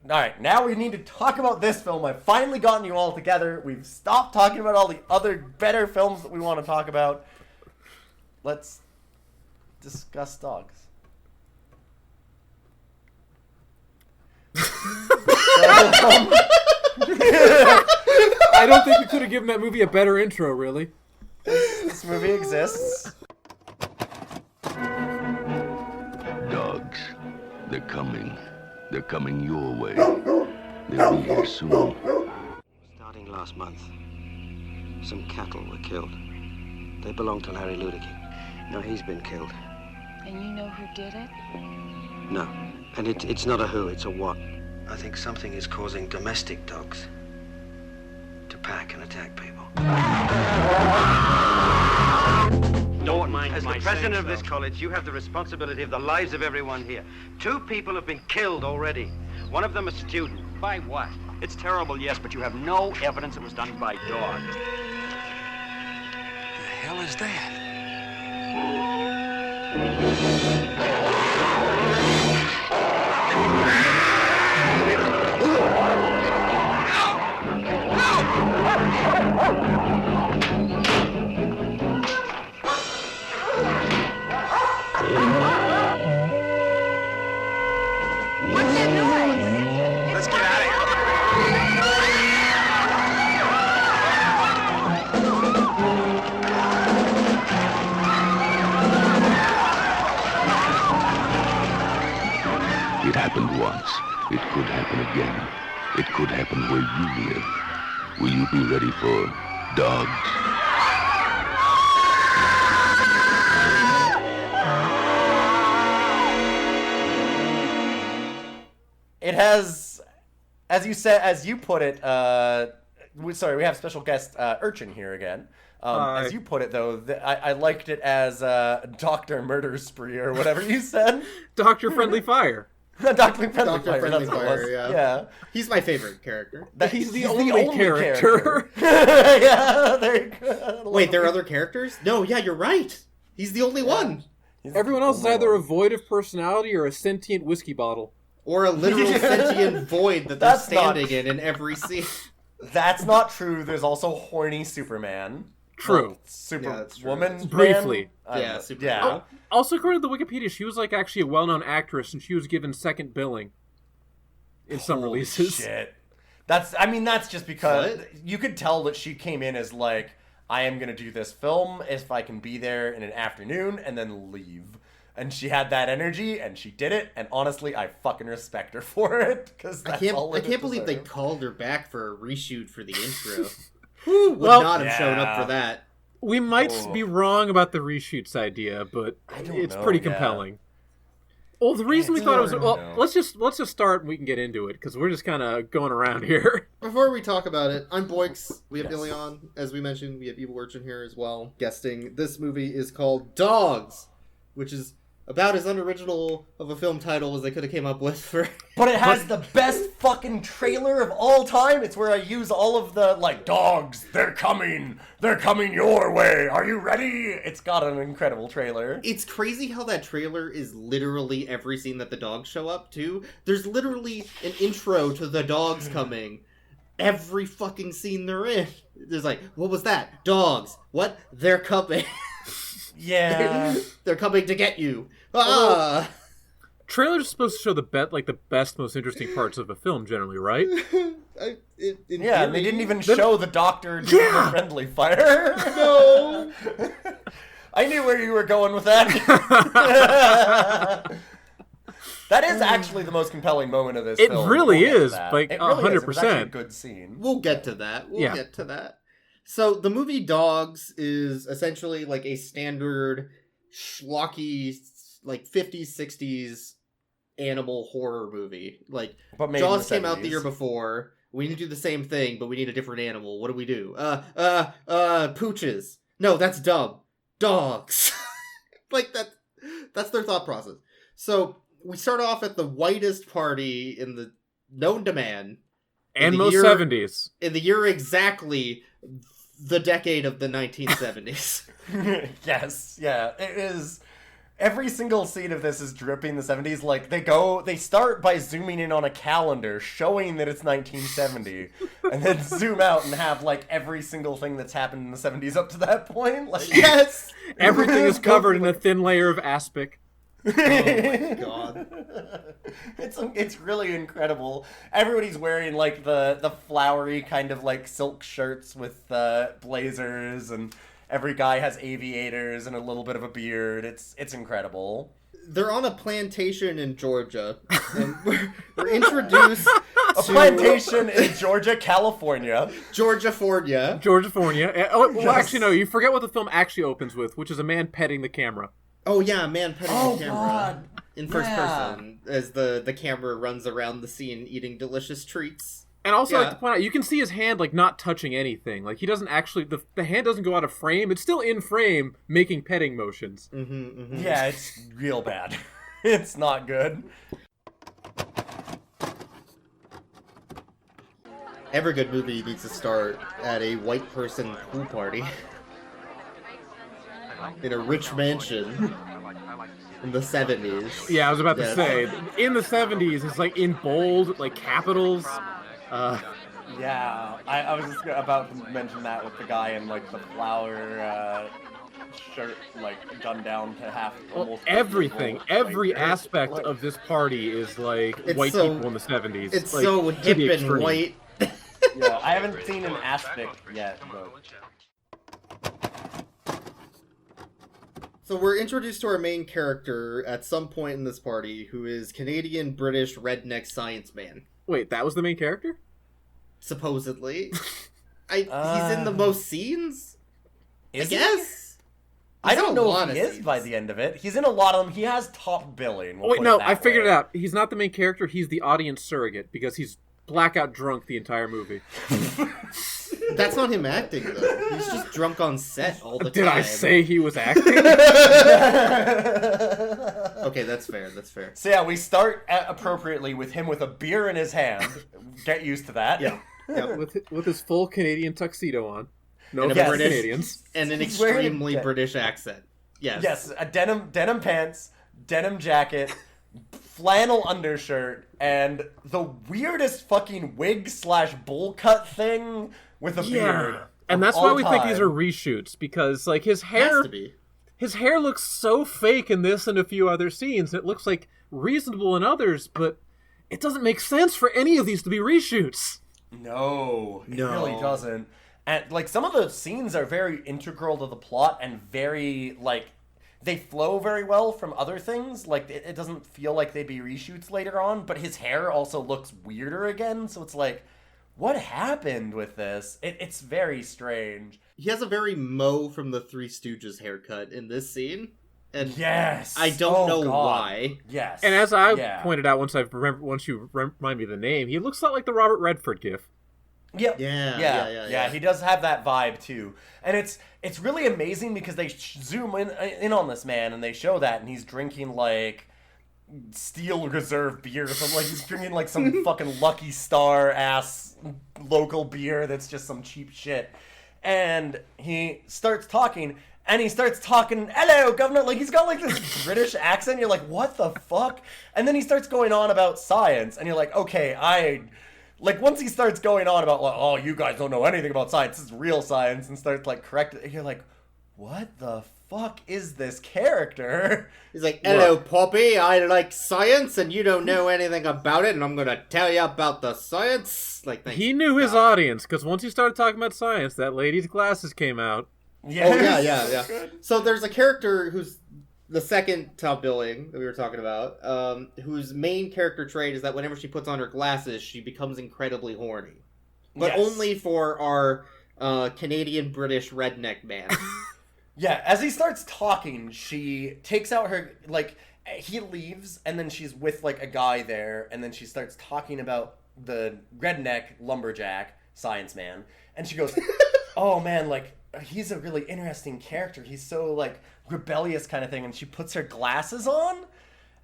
Alright, now we need to talk about this film. I've finally gotten you all together. We've stopped talking about all the other better films that we want to talk about. Let's discuss dogs. I don't think we could have given that movie a better intro, really. This movie exists. Dogs, they're coming. They're coming your way. They'll be here soon. Starting last month, some cattle were killed. They belonged to Larry Luther King. Now he's been killed. And you know who did it? No, and it's not a who, it's a what. I think something is causing domestic dogs to pack and attack people. Don't mind As my the president saying of this so. college, you have the responsibility of the lives of everyone here. 2 people have been killed already. One of them a student. By what? It's terrible, yes, but you have no evidence it was done by dogs. The hell is that? What's that noise? Let's get out of It happened once. It could happen again. It could happen where you live. Will you be ready for dogs? It has, as you said, as you put it, we have special guest Urchin here again. As you put it, though, I liked it as Dr. Murder Spree or whatever you said. Dr. Friendly Fire. Dr. Friendly Dr. Fire, Friendly that's what it Fire, was. yeah. He's my favorite character. He's the only character. Yeah, there you go. Wait, there are other characters? No, yeah, you're right. He's the only one. Everyone else is either a void of personality or a sentient whiskey bottle. Or a literal sentient void that they're That's standing not- in every scene. That's not true. There's also horny Superman. True. Superwoman. Briefly. Yeah, Superman. Yeah. Also, according to the Wikipedia, she was like actually a well-known actress, and she was given second billing in some Holy releases. Shit. That's just because you could tell that she came in as like, I am going to do this film if I can be there in an afternoon and then leave. And she had that energy, and she did it, and honestly, I fucking respect her for it, because I can't believe they called her back for a reshoot for the intro. Would Well, not have shown up for that. We might be wrong about the reshoots idea, but it's pretty compelling. Well, the reason we thought it was... Well, let's just start and we can get into it, because we're just kind of going around here. Before we talk about it, I'm Boyks. We have Ilyon. As we mentioned, we have EvilUrchin here as well, guesting. This movie is called Dogs, which is about as unoriginal of a film title as they could have came up with for... But it has the best fucking trailer of all time. It's where I use all of the, like, dogs, they're coming your way, are you ready? It's got an incredible trailer. It's crazy how that trailer is literally every scene that the dogs show up to. There's literally an intro to the dogs coming. Every fucking scene they're in. There's like, what was that? Dogs. What? They're coming. Yeah. They're coming to get you. Ah! Trailers are supposed to show the best, most interesting parts of a film, generally, right? Yeah, and they didn't even show the doctor doing the friendly fire. No! I knew where you were going with that. That is actually the most compelling moment of this It film. really is, that. like, It really is. It was actually 100%. a good scene. We'll get to that. We'll get to that. So, the movie Dogs is essentially like a standard schlocky, like, 50s, 60s animal horror movie. Like, But made in Jaws the came out the 70s. year before. We need to do the same thing, but we need a different animal. What do we do? Pooches. No, that's dumb. Dogs. Like, that's their thought process. So, we start off at the whitest party in the known to man. And most 70s. In the year exactly the decade of the 1970s. Yes, yeah. It is every single scene of this is dripping the 70s. Like, they start by zooming in on a calendar, showing that it's 1970, and then zoom out and have, like, every single thing that's happened in the 70s up to that point. Like, Yes! Everything is covered in a thin layer of aspic. Oh my god. It's really incredible. Everybody's wearing like the flowery kind of like silk shirts with blazers, and every guy has aviators and a little bit of a beard. It's incredible. They're on a plantation in Georgia, and we're introduced A plantation in Georgia, California. Georgia-fornia. Oh, well, actually, no, you forget what the film actually opens with, which is a man petting the camera. Oh yeah, man petting the camera. God. In first person, as the camera runs around the scene eating delicious treats. And also, I like to point out, you can see his hand, like, not touching anything. Like, he doesn't actually, the hand doesn't go out of frame. It's still in frame, making petting motions. Yeah, it's real bad. It's not good. Every good movie needs to start at a white person pool party. In a rich mansion. In the 70s. Yeah, I was about to say, in the 70s, it's, like, in bold, like, capitals. Yeah, I was just about to mention that with the guy in, like, the flower shirt, like, done down to half. Well, everything, every aspect of this party is, like, white people in the 70s. It's like, so hip and white. Yeah, I haven't seen an aspect yet, but... So we're introduced to our main character at some point in this party, who is Canadian-British redneck science man. Wait, that was the main character? Supposedly. He's in the most scenes? I guess? I don't know if he is by the end of it. He's in a lot of them. He has top billing. Wait, no, I figured it out. He's not the main character, he's the audience surrogate, because he's blackout drunk the entire movie. That's not him acting, though. He's just drunk on set all the time. Did I say he was acting? Okay, that's fair, that's fair. So yeah, we start appropriately with him with a beer in his hand. Get used to that. Yeah. With his full Canadian tuxedo on. No And offense, Canadians. And an He's wearing extremely British accent. Yes. Yes, a denim pants, denim jacket, flannel undershirt, and the weirdest fucking wig/bowl cut thing with a beard. And that's why we think these are reshoots, because like his hair Has to be. His hair looks so fake in this and a few other scenes. It looks like reasonable in others, but it doesn't make sense for any of these to be reshoots. No, it really doesn't. And like some of the scenes are very integral to the plot and very like they flow very well from other things. Like it doesn't feel like they'd be reshoots later on, but his hair also looks weirder again, so it's like, what happened with this? It's very strange. He has a very Moe from the Three Stooges haircut in this scene. And yes, I don't know why. Yes, and as I pointed out once you remind me of the name, he looks a lot like the Robert Redford gif. Yep. Yeah. He does have that vibe too, and it's really amazing because they zoom in on this man and they show that, and he's drinking like Steel Reserve beer or something. Like he's drinking like some fucking Lucky Star ass local beer that's just some cheap shit, and he starts talking. And he starts talking, hello, governor. Like, he's got, like, this British accent. You're like, what the fuck? And then he starts going on about science. And you're like, okay, like, once he starts going on about, like, oh, you guys don't know anything about science. This is real science. And starts, like, correcting. You're like, what the fuck is this character? He's like, hello, Poppy. I like science, and you don't know anything about it. And I'm going to tell you about the science. Like, he knew his audience, because once he started talking about science, that lady's glasses came out. Yes. Oh, yeah. So there's a character who's the second top billing that we were talking about, whose main character trait is that whenever she puts on her glasses, she becomes incredibly horny. But only for our Canadian-British redneck man. Yeah, as he starts talking, she takes out her, like, he leaves, and then she's with, like, a guy there, and then she starts talking about the redneck lumberjack science man, and she goes, oh, man, like, he's a really interesting character. He's so, like, rebellious kind of thing. And she puts her glasses on.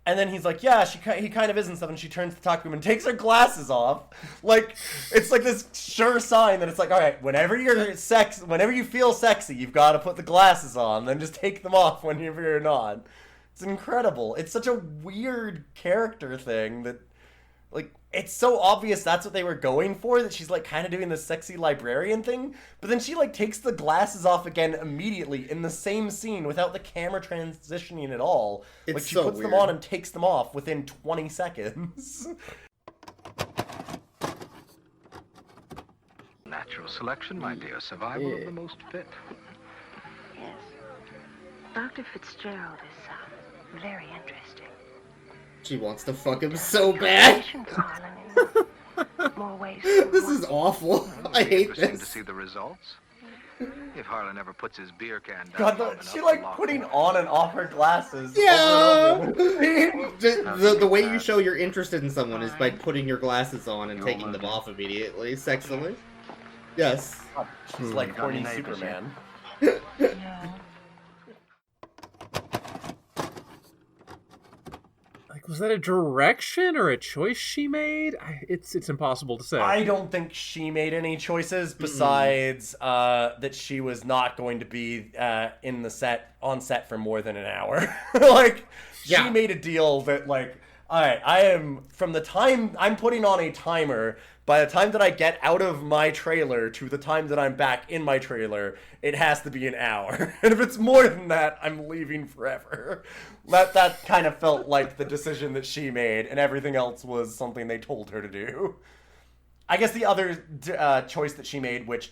And then he's like, yeah, he kind of is and stuff. And she turns to talk to him and takes her glasses off. Like, it's like this sure sign that it's like, all right, whenever you feel sexy, you've got to put the glasses on. Then just take them off when you're not. It's incredible. It's such a weird character thing that, like, it's so obvious that's what they were going for, that she's, like, kind of doing the sexy librarian thing, but then she, like, takes the glasses off again immediately in the same scene without the camera transitioning at all. It's like, she so puts weird. them on and takes them off within 20 seconds. Natural selection, my dear. Survival of the most fit. Yes. Dr. Fitzgerald is very interesting. She wants to fuck him so bad. More ways. This is awful. I hate Interesting to this. see the results. If Harlan ever puts his beer can down, God, long enough she, to like, lock putting the on and off her glasses. Yeah. Over and over. The way you show you're interested in someone is by putting your glasses on and taking them off immediately, sexily. Yes. God, she's like horny Superman. No. Like, was that a direction or a choice she made? It's impossible to say. I don't think she made any choices besides that she was not going to be on set for more than an hour. Like, Yeah. she made a deal that, like, all right, I am, from the time I'm putting on a timer, by the time that I get out of my trailer to the time that I'm back in my trailer, it has to be an hour. And if it's more than that, I'm leaving forever. That kind of felt like the decision that she made, and everything else was something they told her to do. I guess the other choice that she made, which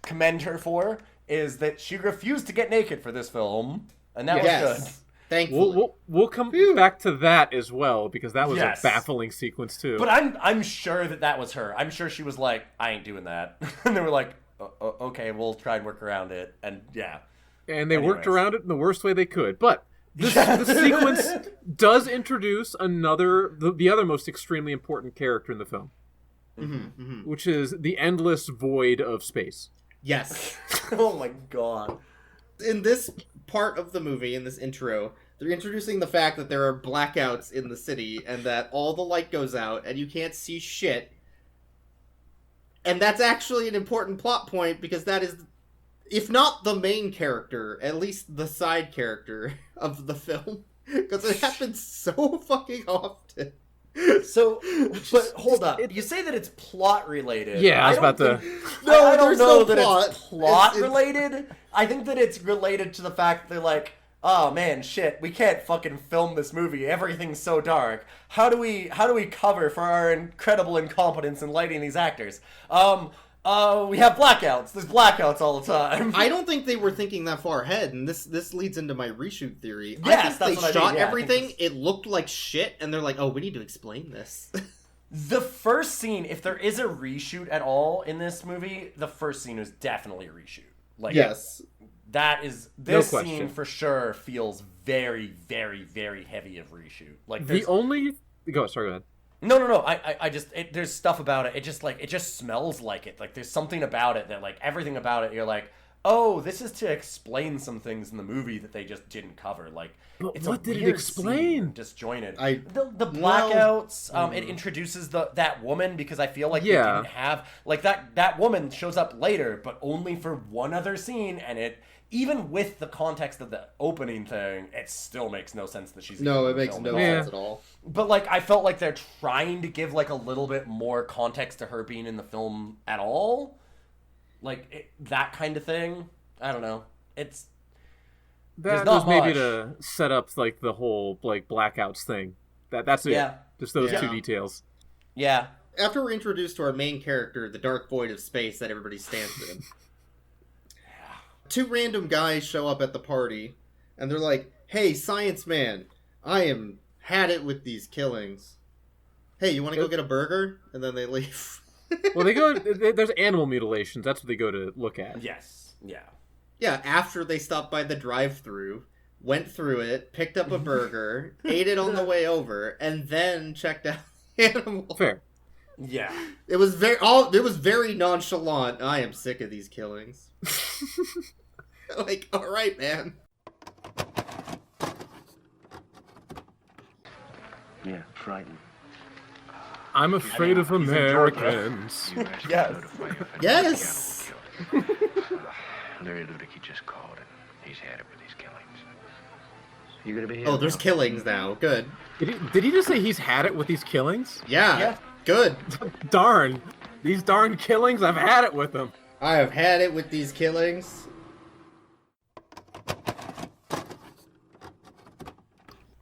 commend her for, is that she refused to get naked for this film, and that was good. Thankfully. We'll come back to that as well, because that was a baffling sequence too. But I'm sure that was her. I'm sure she was like, I ain't doing that. And they were like, okay, we'll try and work around it. And yeah. And they worked around it in the worst way they could. But this sequence does introduce the other most extremely important character in the film, which is the endless void of space. Yes. Oh my god. In this part of the movie, in this intro, they're introducing the fact that there are blackouts in the city and that all the light goes out and you can't see shit. And that's actually an important plot point because that is, if not the main character, at least the side character of the film. Because it happens so fucking often. So, but hold up. You say that it's plot related. Yeah, I was about to... No, I don't there's know no that plot. it's plot related. I think that it's related to the fact that they're like, oh man, shit, we can't fucking film this movie. Everything's so dark. How do we cover for our incredible incompetence in lighting these actors? We have blackouts. There's blackouts all the time. I don't think they were thinking that far ahead, and this leads into my reshoot theory. Yes, I think that's they what I shot mean. Yeah, everything, it looked like shit, and they're like, oh, we need to explain this. The first scene, if there is a reshoot at all in this movie, the first scene is definitely a reshoot. Like, yes. That is, this scene for sure feels very, very, very heavy of reshoot. Like, the only... Go ahead. No. I just, there's stuff about it. It just smells like it. Like, there's something about it that, like, everything about it, you're like, oh, this is to explain some things in the movie that they just didn't cover. Like, but it's what a did it weird explain? Scene, disjointed. The blackouts. Well, it introduces that woman because I feel like they didn't have, like, that woman shows up later, but only for one other scene, and it. Even with the context of the opening thing, it still makes no sense that she's... No, it makes no sense at all. But, like, I felt like they're trying to give, like, a little bit more context to her being in the film at all. Like, that kind of thing. I don't know. It's... That was maybe to set up, like, the whole, like, blackouts thing. That's it. Yeah. Just those two details. Yeah. After we're introduced to our main character, the dark void of space that everybody stands in... Two random guys show up at the party, and they're like, hey, science man, I am had it with these killings. Hey, you want to go get a burger? And then they leave. Well, there's animal mutilations. That's what they go to look at. Yes. Yeah. Yeah, after they stopped by the drive-thru, went through it, picked up a burger, ate it on the way over, and then checked out the animal. Fair. Yeah. It was very nonchalant. I am sick of these killings. Like, all right, man. Yeah, frightened. I'm afraid of Americans. Yes. Yes. Larry Ludicky just called, and he's had it with these killings. You gonna be here? Oh, there's now? killings now. Good. Did he just say he's had it with these killings? Yeah. Good. Darn. These darn killings, I've had it with them. I have had it with these killings.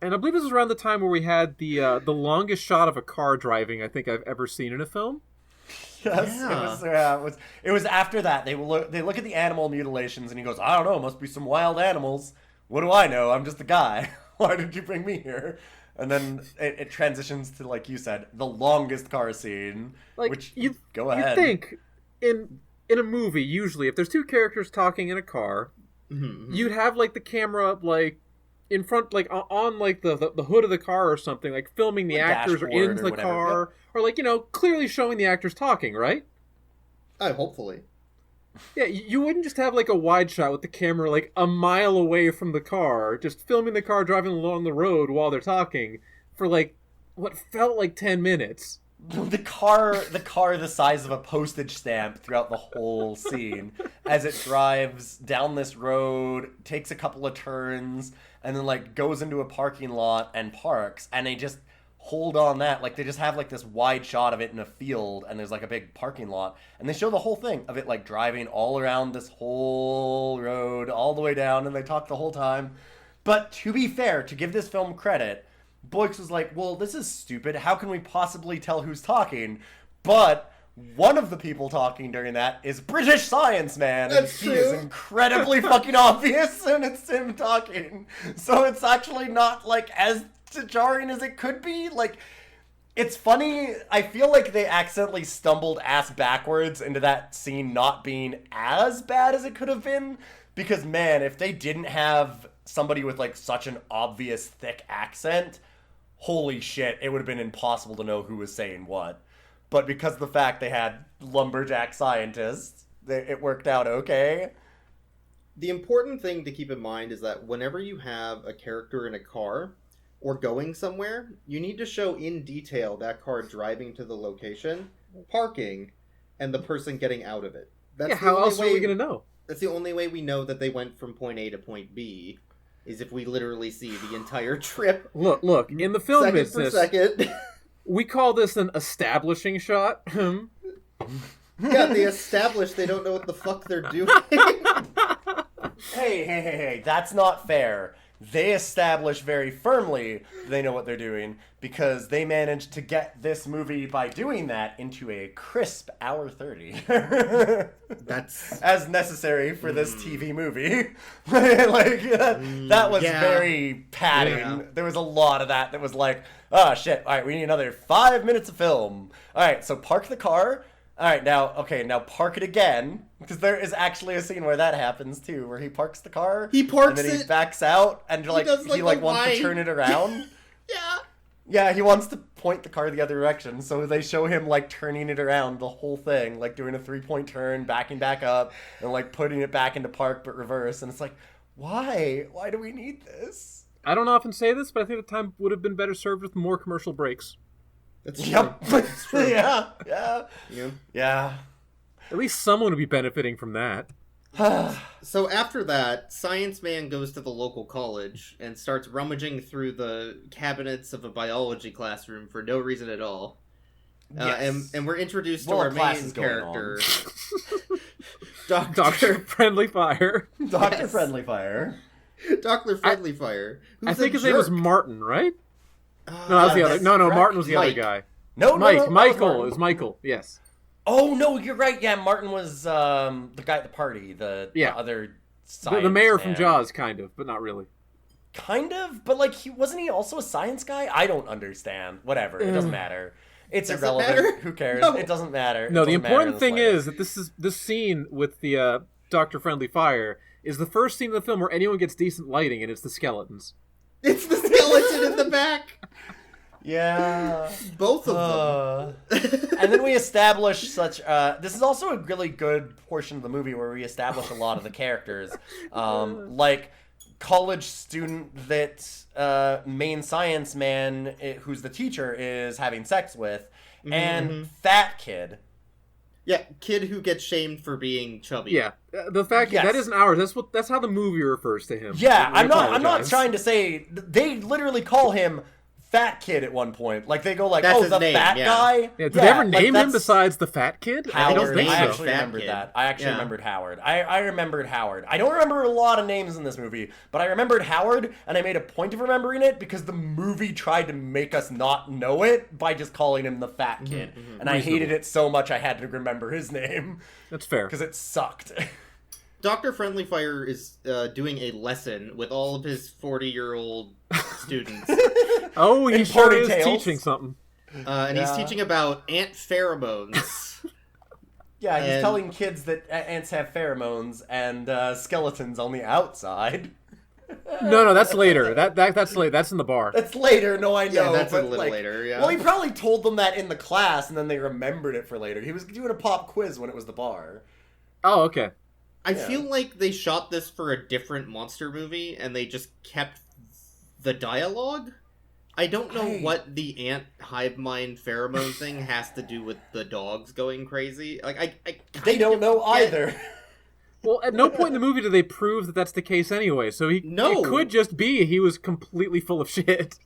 And I believe this was around the time where we had the longest shot of a car driving I think I've ever seen in a film. Yes, Yeah. it was after that. They look at the animal mutilations, and he goes, I don't know, must be some wild animals. What do I know? I'm just a guy. Why did you bring me here? And then it transitions to, like you said, the longest car scene. Like, which, You go ahead. think, in a movie, usually, if there's two characters talking in a car, you'd have, like, the camera, like, in front, like, on like, the hood of the car or something, like, filming the actors or in the whatever. car, or, like, clearly showing the actors talking, right? Hopefully. Yeah, you wouldn't just have, like, a wide shot with the camera, like, a mile away from the car, just filming the car driving along the road while they're talking for, like, what felt like 10 minutes. The car the size of a postage stamp throughout the whole scene as it drives down this road, takes a couple of turns, and then, like, goes into a parking lot and parks, and they just hold on that. Like, they just have, like, this wide shot of it in a field, and there's, like, a big parking lot, and they show the whole thing of it, like, driving all around this whole road, all the way down, and they talk the whole time. But to be fair, to give this film credit, Boyks was like, well, this is stupid. How can we possibly tell who's talking? But one of the people talking during that is British Science Man. That's and he is incredibly fucking obvious, and it's him talking. So it's actually not, like, as jarring as it could be. Like, it's funny. I feel like they accidentally stumbled ass backwards into that scene not being as bad as it could have been. Because, man, if they didn't have somebody with, like, such an obvious thick accent, holy shit, it would have been impossible to know who was saying what. But because of the fact they had lumberjack scientists, it worked out okay. The important thing to keep in mind is that whenever you have a character in a car or going somewhere, you need to show in detail that car driving to the location, parking, and the person getting out of it. That's how else are we going to know? That's the only way we know that they went from point A to point B, is if we literally see the entire trip. Look, in the film second business, for second. we call this an establishing shot. Yeah, they establish they don't know what the fuck they're doing. Hey, that's not fair. They establish very firmly they know what they're doing because they managed to get this movie by doing that into a crisp hour 30. That's as necessary for this TV movie. Like, that was very padding. Yeah. There was a lot of that was like, oh shit, all right, we need another 5 minutes of film. All right, so park the car. All right, now park it again, because there is actually a scene where that happens too, where he parks the car. He parks and then he it. backs out, and he does, like, wants a to turn it around. Yeah. Yeah, he wants to point the car the other direction, so they show him, like, turning it around the whole thing, like doing a 3-point turn, backing back up, and, like, putting it back into park but reverse, and it's like, why? Why do we need this? I don't often say this, but I think the time would have been better served with more commercial breaks. That's true. Yep. That's true. Yeah. At least someone would be benefiting from that. So after that, Science Man goes to the local college and starts rummaging through the cabinets of a biology classroom for no reason at all. Yes. And we're introduced to Well, our class main is going character, Dr. Friendly Fire. Dr. Yes. Friendly Fire. Dr. Friendly Fire. Who's I think a his name was jerk. Martin, right? No, that was the other. that's No, correct. Martin was the other Mike. guy. No, Mike. that was Michael. Martin. It was Michael. Yes. Oh, no, you're right. Yeah, Martin was the guy at the party, the other science The mayor man. from Jaws, kind of, but not really. Kind of, but, like, wasn't he also a science guy? I don't understand. Whatever, it doesn't matter. It's Does it irrelevant. matter? Who cares? No. It doesn't matter. No, It the doesn't matter important in thing slightest. is that this scene with the Dr. Friendly Fire is the first scene of the film where anyone gets decent lighting, and it's the skeletons. It's the skeleton in the back. Yeah. Both of them. And then we establish such... this is also a really good portion of the movie where we establish a lot of the characters. Like, college student that main science man, who's the teacher, is having sex with, and fat kid. Yeah, kid who gets shamed for being chubby. Yeah, the fact Yes. that isn't ours. That's how the movie refers to him. Yeah, We I'm not apologize. trying to say they literally call him Fat Kid at one point. Like they go like, That's "Oh, his the name, fat yeah. guy." Yeah, did they ever name him that's besides the Fat Kid? Howard? I don't think I so. actually Fat remembered Kid. that. I actually Yeah. remembered Howard. I remembered Howard. I don't remember a lot of names in this movie, but I remembered Howard, and I made a point of remembering it because the movie tried to make us not know it by just calling him the Fat Kid, and I hated it so much I had to remember his name That's fair. because it sucked. Dr. Friendly Fire is doing a lesson with all of his 40-year-old students. Oh, he In sure is ponytails. teaching something. And he's teaching about ant pheromones. Yeah, he's And- telling kids that ants have pheromones and skeletons on the outside. No, that's later. That's later. That's in the bar. That's later, no, I know. Yeah, that's a but, little like, later, yeah. Well, he probably told them that in the class, and then they remembered it for later. He was doing a pop quiz when it was the bar. Oh, okay. I feel like they shot this for a different monster movie, and they just kept the dialogue. I don't know what the ant hive mind pheromone thing has to do with the dogs going crazy. Like I They don't know get- either. Well, at no point in the movie do they prove that that's the case anyway. So it could just be he was completely full of shit.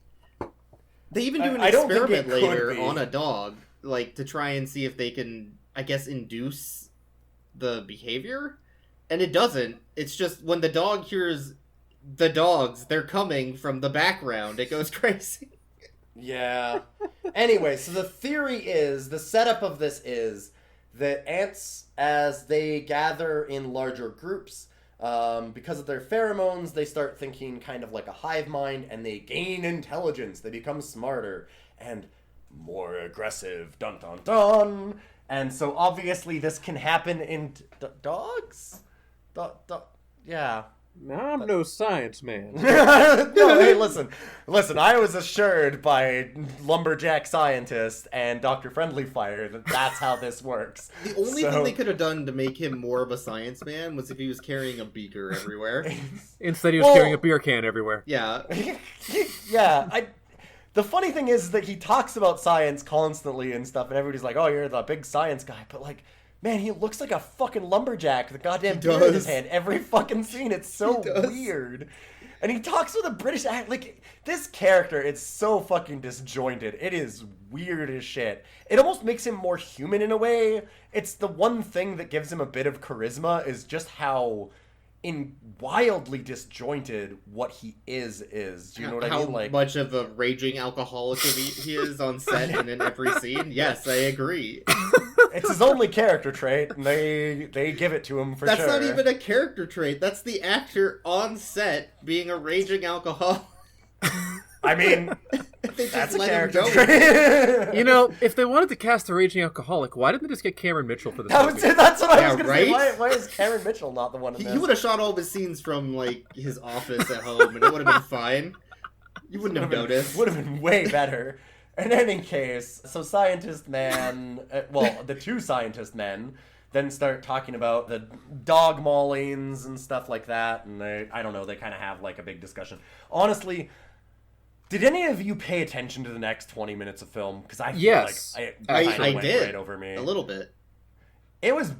They even do an I don't think experiment it could later be. on a dog, like to try and see if they can, I guess, induce the behavior, and it doesn't. It's just when the dog hears the dogs, they're coming from the background, it goes crazy. Yeah. Anyway, so the setup of this is that ants, as they gather in larger groups, because of their pheromones, they start thinking kind of like a hive mind, and they gain intelligence. They become smarter and more aggressive. Dun dun dun. And so obviously this can happen in dogs? Yeah. I'm no science man. No, hey, listen. I was assured by lumberjack scientists and Dr. Friendly Fire that that's how this works. The only thing they could have done to make him more of a science man was if he was carrying a beaker everywhere. Instead, he was carrying a beer can everywhere. Yeah. Yeah, the funny thing is that he talks about science constantly and stuff, and everybody's like, "Oh, you're the big science guy," but like, man, he looks like a fucking lumberjack with a goddamn beer in his hand every fucking scene. It's so weird. And he talks with a British accent. Like, this character is so fucking disjointed. It is weird as shit. It almost makes him more human in a way. It's the one thing that gives him a bit of charisma is just how wildly disjointed what he is. Do you know what I mean? Like, how much of a raging alcoholic he is on set and in every scene? Yes, I agree. it's his only character trait, and they give it to him for That's sure. not even a character trait. That's the actor on set being a raging alcoholic. I mean, They just that's a let him character go. trait. You know, if they wanted to cast a raging alcoholic, why didn't they just get Cameron Mitchell for this movie? That's what I Yeah, was going to right? say. Why is Cameron Mitchell not the one in this? He would have shot all of his scenes from like his office at home, and it would have been fine. You wouldn't have noticed. Would have been way better. In any case, so scientist man, the two scientist men then start talking about the dog maulings and stuff like that, and I don't know, they kind of have like a big discussion. Honestly, did any of you pay attention to the next 20 minutes of film? Because I feel Yes. like I went did right over me. a little bit. It was,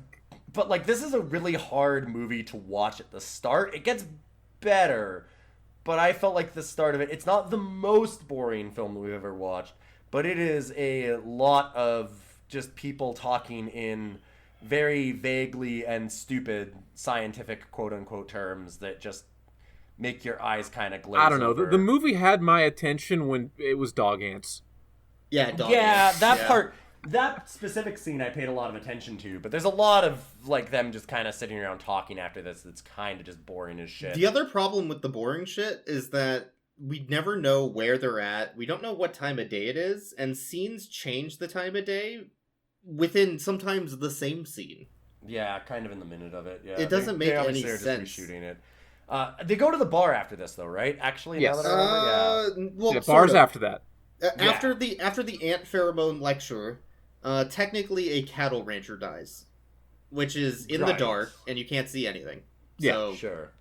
but like this is a really hard movie to watch at the start. It gets better, but I felt like the start of it, it's not the most boring film we've ever watched, but it is a lot of just people talking in very vaguely and stupid scientific quote-unquote terms that just make your eyes kind of glaze I don't know. over. The movie had my attention when it was dog ants. Yeah, dog Yeah, ants. that Yeah. part, that specific scene I paid a lot of attention to, but there's a lot of like them just kind of sitting around talking after this that's kind of just boring as shit. The other problem with the boring shit is that we never know where they're at. We don't know what time of day it is, and scenes change the time of day within sometimes the same scene. Yeah, kind of in the minute of it. Yeah, It doesn't make they obviously any are just sense. reshooting it. They go to the bar after this, though, right? Actually, Yes. now that I remember, Well, Yeah, sort bars of. after that. After the ant pheromone lecture, technically a cattle rancher dies, which is in the Right. dark and you can't see anything. Yeah, So, sure.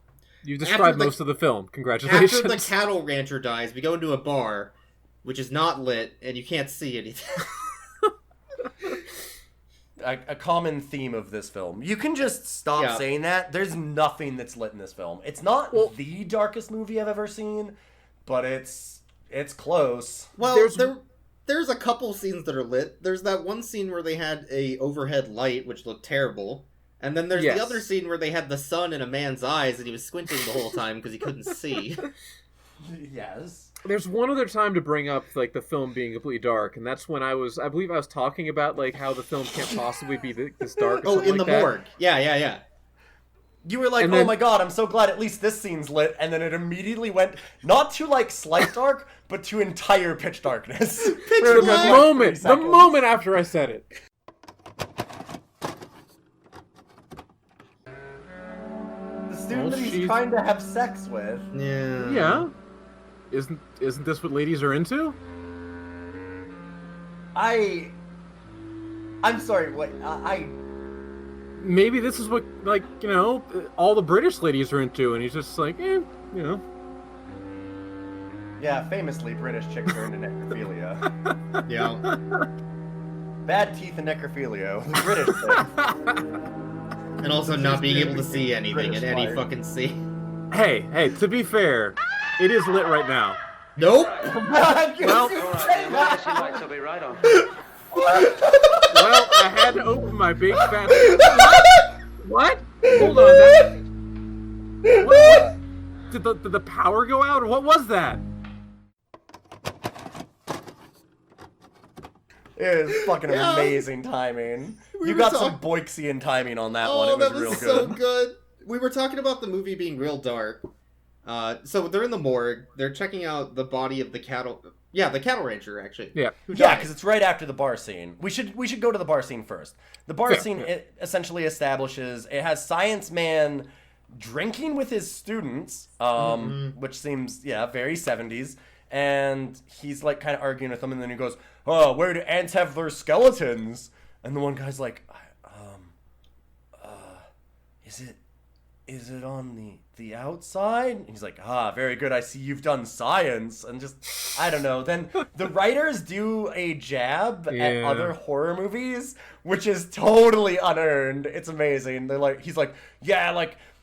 You described the- most of the film. Congratulations. after the cattle rancher dies, we go into a bar, which is not lit, and you can't see anything. a common theme of this film. You can just stop saying that. There's nothing that's lit in this film. It's not the darkest movie I've ever seen, but it's close. Well, there's a couple scenes that are lit. There's that one scene where they had a overhead light, which looked terrible. And then there's the other scene where they had the sun in a man's eyes and he was squinting the whole time because he couldn't see. Yes. There's one other time to bring up, like, the film being completely dark, and that's when I believe I was talking about, like, how the film can't possibly be this dark. Oh, in the morgue. Yeah. You were like, oh my god, I'm so glad at least this scene's lit, and then it immediately went, not to, like, slight dark, but to entire pitch darkness. The moment after I said it. The student that he's trying to have sex with. Yeah. Yeah. Isn't this what ladies are into? I'm sorry, what, Maybe this is what, like, you know, all the British ladies are into, and he's just like, you know. Yeah, famously, British chicks are into necrophilia. Yeah. Bad teeth and necrophilia. The British thing. And also not being able to see anything at any fucking scene. Hey, to be fair, it is lit right now. Nope. Well, be right on. Well, I had to open my big fat... What? Hold on. What? Did the power go out, or what was that? It was fucking amazing timing. You got some Boyksian timing on that one. It was real good. So good. We were talking about the movie being real dark. So they're in the morgue. They're checking out the body of the cattle... Yeah, the cattle rancher, actually. Yeah. Yeah, because it's right after the bar scene. We should go to the bar scene first. The bar scene it essentially establishes it has Science Man drinking with his students, which seems very 70s, and he's like kind of arguing with them, and then he goes, "Oh, where do ants have their skeletons?" And the one guy's like, Is it on the outside? And he's like, very good. I see you've done science. And just, I don't know. Then the writers do a jab at other horror movies, which is totally unearned. It's amazing. He's like,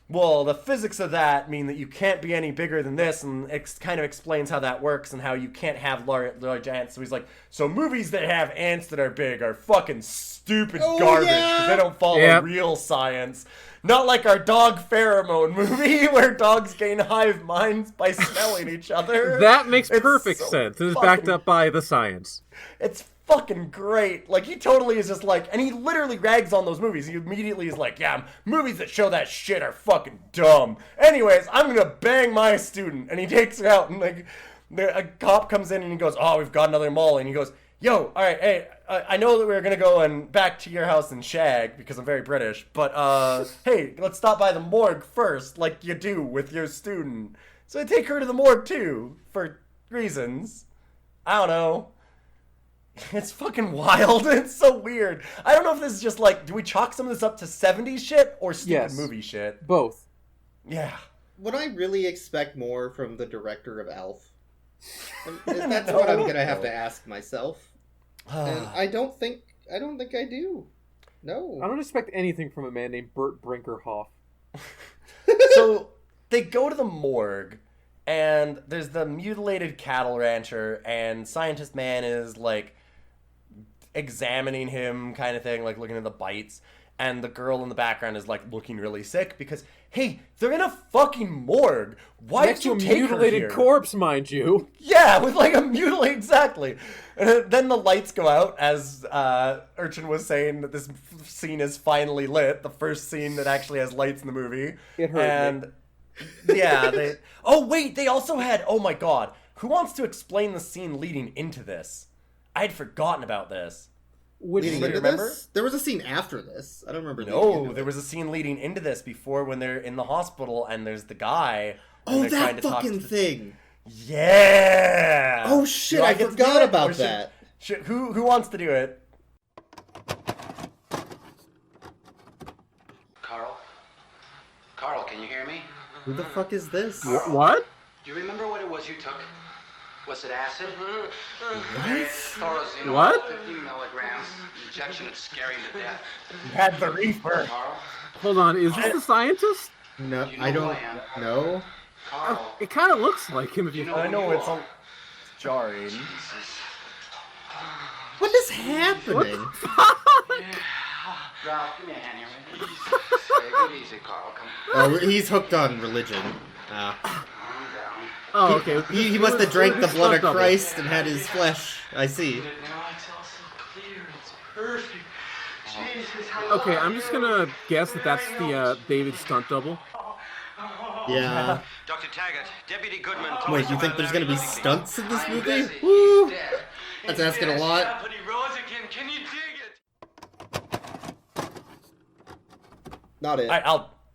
well, the physics of that mean that you can't be any bigger than this, and it kind of explains how that works and how you can't have large ants. So he's like, so movies that have ants that are big are fucking stupid garbage because they don't follow real science. Not like our dog pheromone movie where dogs gain hive minds by smelling each other. That makes perfect sense. It is backed up by the science. It's fucking great. Like, he totally is just like, and he literally rags on those movies. He immediately is like, yeah, movies that show that shit are fucking dumb. Anyways, I'm gonna bang my student. And he takes her out, and like, a cop comes in and he goes, oh, we've got another Molly. And he goes, yo, all right, hey, I know that we're going to go and back to your house and shag because I'm very British, but, hey, let's stop by the morgue first, like you do with your student. So I take her to the morgue, too, for reasons. I don't know. It's fucking wild. It's so weird. I don't know if this is just like, do we chalk some of this up to 70s shit or stupid movie shit? Both. Yeah. Would I really expect more from the director of Alf? That's what I'm going to have to ask myself. And I don't think I do. No. I don't expect anything from a man named Bert Brinkerhoff. So they go to the morgue, and there's the mutilated cattle rancher, and Scientist Man is like examining him, kind of thing, like looking at the bites. And the girl in the background is like looking really sick because, hey, they're in a fucking morgue. Why did you take her here? Next to a mutilated corpse, mind you. Yeah, with like a mutilated, exactly. And then the lights go out, as Urchin was saying that this scene is finally lit. The first scene that actually has lights in the movie. It hurt me. Yeah, they. Oh wait, they also had. Oh my god, who wants to explain the scene leading into this? I had forgotten about this. Remember? There was a scene after this. I don't remember. No, there was a scene leading into this before when they're in the hospital and there's the guy. Oh, that fucking thing. Yeah. Oh shit! I forgot about that. Who wants to do it? Carl, can you hear me? Who the fuck is this? What? Do you remember what it was you took? Was it acid? What? 50 milligrams. Injection would scare you to death. Had the reefer. Carl? Hold on, is this the scientist? No, You know I who don't I am. know. Carl. It kind of looks like him if you... I know it's jarring. What is happening? Ralph, give me a hand here. Take it easy, Carl. Come on. Oh, he's hooked on religion. Calm down. Oh, okay. He must have drank the blood of Stunt double. Christ and had his flesh. I see. Now it's all so clear. It's perfect. Jesus, Okay, I'm just gonna guess that that's the David stunt double. Yeah. Dr. Taggart, Deputy Goodman. Wait, you think there's gonna be stunts in this movie? Woo! That's asking a lot. But he rose again. Can you dig it? Not it.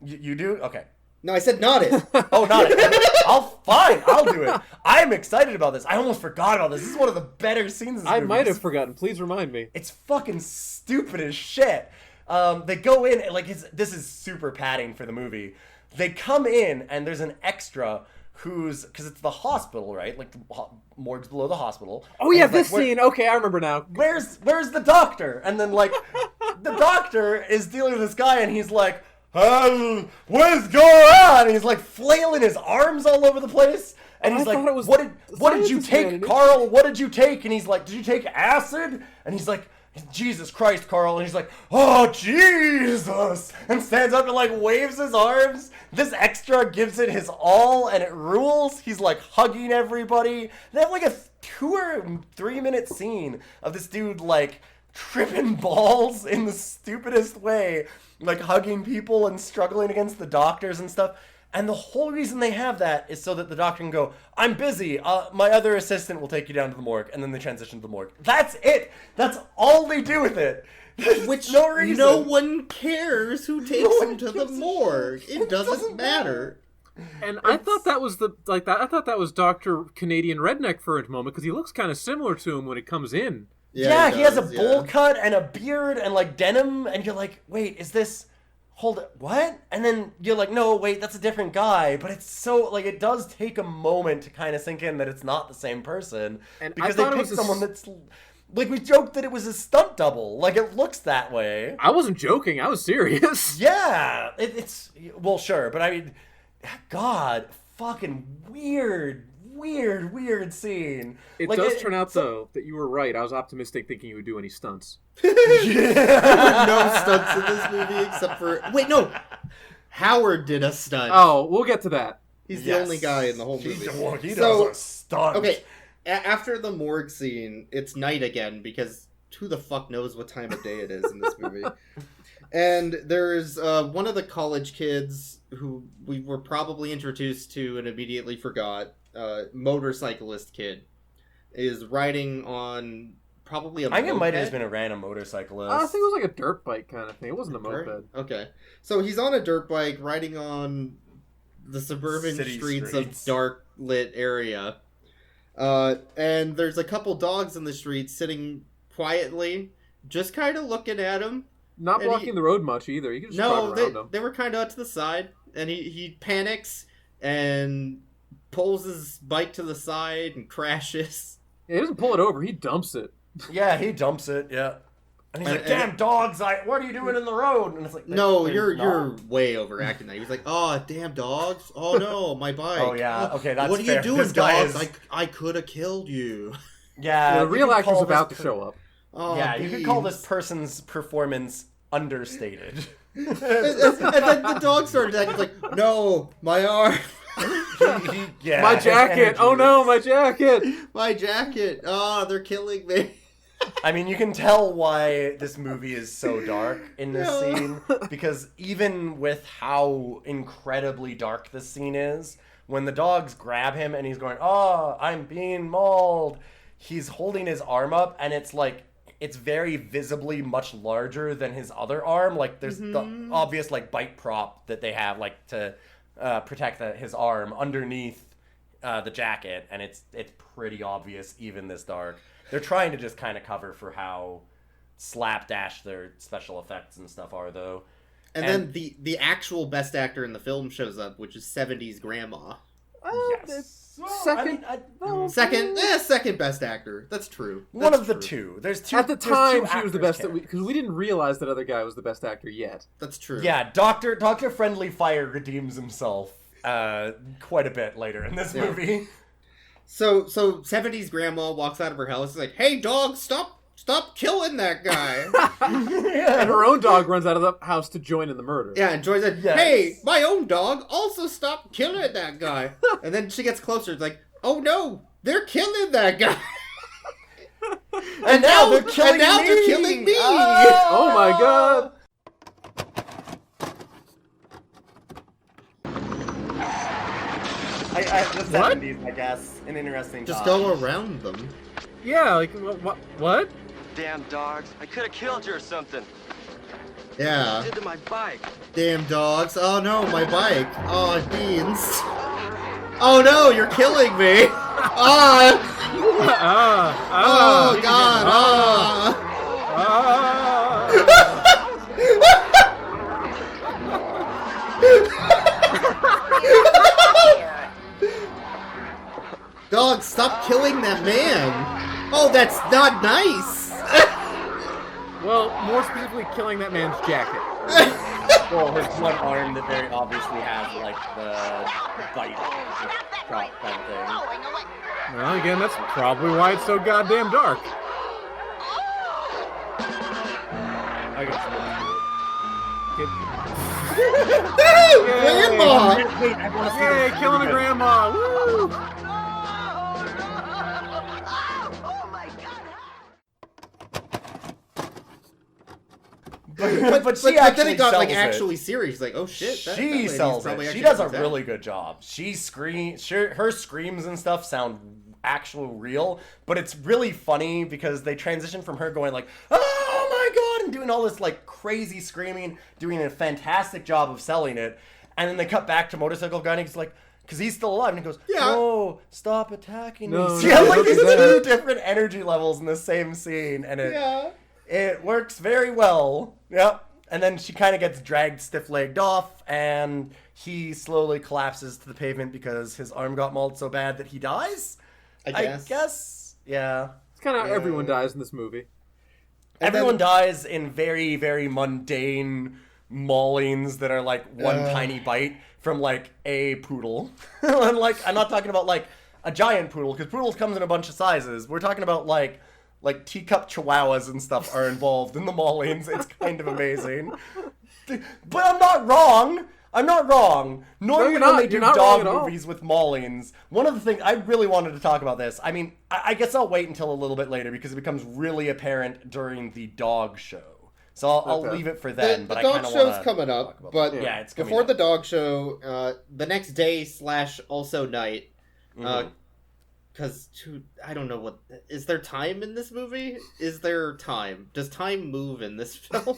You do? Okay. No, I said not it. Oh, not it. I'll do it. I am excited about this. I almost forgot about this. This is one of the better scenes in this I movie. might have forgotten. Please remind me. It's fucking stupid as shit. They go in, like, this is super padding for the movie. They come in, and there's an extra who's, because it's the hospital, right? Like, the morgue's below the hospital. Oh yeah, And it's this like, scene. Okay, I remember now. Where's the doctor? And then, like, the doctor is dealing with this guy, and he's like, what's going on? And he's like flailing his arms all over the place. And he's like, what did you take, Carl? What did you take? And he's like, did you take acid? And he's like, Jesus Christ, Carl. And he's like, oh, Jesus. And stands up and like waves his arms. This extra gives it his all and it rules. He's like hugging everybody. They have like a 2 or 3 minute scene of this dude like tripping balls in the stupidest way, like hugging people and struggling against the doctors and stuff. And the whole reason they have that is so that the doctor can go, I'm busy, my other assistant will take you down to the morgue, and then they transition to the morgue. That's it. That's all they do with it. Which no reason. No one cares who takes him to the morgue. It doesn't matter. And I thought that was I thought that was Dr. Canadian Redneck for a moment because he looks kind of similar to him when it comes in. Yeah, he has a bowl cut and a beard and like denim, and you're like, wait, is this? Hold it, what? And then you're like, no, wait, that's a different guy. But it's so like it does take a moment to kind of sink in that it's not the same person, and because they picked someone that's like, we joked that it was a stunt double. Like, it looks that way. I wasn't joking. I was serious. Yeah, it's well, sure, but I mean, God, fucking weird scene. It like, does turn out, though, that you were right. I was optimistic thinking you would do any stunts. There were no stunts in this movie except for... Wait, no! Howard did a stunt. Oh, we'll get to that. He's the only guy in the whole movie. He does a stunt. Okay, after the morgue scene, it's night again, because who the fuck knows what time of day it is in this movie. And there's one of the college kids who we were probably introduced to and immediately forgot. Motorcyclist kid is riding on probably a I think moped. it might have just been a random motorcyclist. I think it was like a dirt bike kind of thing. It wasn't a moped. Okay. So he's on a dirt bike riding on the suburban City streets of dark lit area. And there's a couple dogs in the street sitting quietly, just kind of looking at him. Not blocking the road much either. You can just drive around them. They were kind of out to the side, and he panics and pulls his bike to the side and crashes. Yeah, he doesn't pull it over. He dumps it. Yeah, he dumps it. Yeah, and he's like, "Damn dogs! What are you doing in the road?" And it's like, "No, you're way overacting that." He's like, "Oh, damn dogs! Oh no, my bike! Oh yeah, okay, that's what are fair. you doing, this guy dogs? is... I could have killed you." Yeah, the real actor's about to show up. Oh, yeah, you could call this person's performance understated. and then the dog started acting like, "No, my arm." Yeah, my jacket! Oh no, my jacket! My jacket! Oh, they're killing me. I mean, you can tell why this movie is so dark in this scene, because even with how incredibly dark this scene is, when the dogs grab him and he's going, "Oh, I'm being mauled," he's holding his arm up, and it's like, it's very visibly much larger than his other arm. Like, there's the obvious, like, bite prop that they have, like, to protect his arm underneath the jacket, and it's pretty obvious even this dark. They're trying to just kind of cover for how slapdash their special effects and stuff are, though. And then the actual best actor in the film shows up, which is 70s grandma. Yes. Second, second best actor. That's true. One That's of the true. two. There's two. at the time, she was the best actors because we didn't realize that other guy was the best actor yet. That's true. Yeah, Dr. Friendly Fire redeems himself quite a bit later in this movie. So 70s grandma walks out of her house and is like, "Hey dog, stop killing that guy." And her own dog runs out of the house to join in the murder. Yeah, and Joy said, Yes. "Hey, my own dog also stopped killing that guy." And then she gets closer. It's like, "Oh no, they're killing that guy." And now they're killing me. Oh my god. The 70s, I guess. An interesting Just time. go around them. Yeah, like what? Damn dogs. I could have killed you or something. Yeah. Did to my bike. Damn dogs. Oh no, my bike. Oh, beans. Oh no, you're killing me. Oh god. Dog, stop killing that man. Oh, that's not nice. Well, more specifically, killing that man's jacket. Well, his one arm that very obviously has, like, the bite prop kind of thing. Well, again, that's probably why it's so goddamn dark. I guess. Grandma! Yay, killing a grandma! Woo! But she then actually it got like sells it. actually serious. Like, oh shit, that She lady's sells probably it. She actually does a possessed. really good job. She screams. Her screams and stuff sound actual real, but it's really funny because they transition from her going like, "Oh my god," and doing all this like crazy screaming, doing a fantastic job of selling it, and then they cut back to Motorcycle Guy and he's like, because he's still alive, and he goes, "No, stop attacking me." No, So you have no, like these don't do two that. different energy levels in the same scene, and it works very well. Yep. And then she kind of gets dragged stiff-legged off, and he slowly collapses to the pavement because his arm got mauled so bad that he dies. I guess. Yeah. It's kind of how everyone dies in this movie. Everyone dies in very, very mundane maulings that are like one tiny bite from like a poodle. And like, I'm not talking about like a giant poodle, because poodles comes in a bunch of sizes. We're talking about like teacup chihuahuas and stuff are involved in the maulings. It's kind of amazing. But I'm not wrong. Normally when they do dog movies with maulings, one of the things I really wanted to talk about this. I mean, I guess I'll wait until a little bit later because it becomes really apparent during the dog show. So I'll leave it for then. The but dog I kind of show's coming up, but yeah, it's coming before up. the dog show, the next day / also night, because I don't know what is there time in this movie? Is there time? Does time move in this film?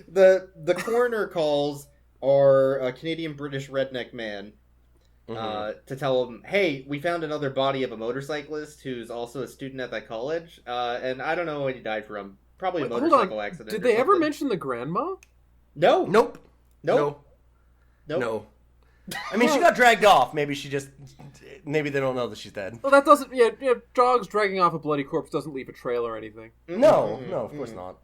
The coroner calls our Canadian British redneck man to tell him, "Hey, we found another body of a motorcyclist who's also a student at that college, and I don't know what he died from. Probably a motorcycle accident." Did or they ever something." mention the grandma? No. Nope. Nope. No. I mean, she got dragged off. Maybe they don't know that she's dead. Well, that doesn't. Yeah, dogs dragging off a bloody corpse doesn't leave a trail or anything. No, of course not.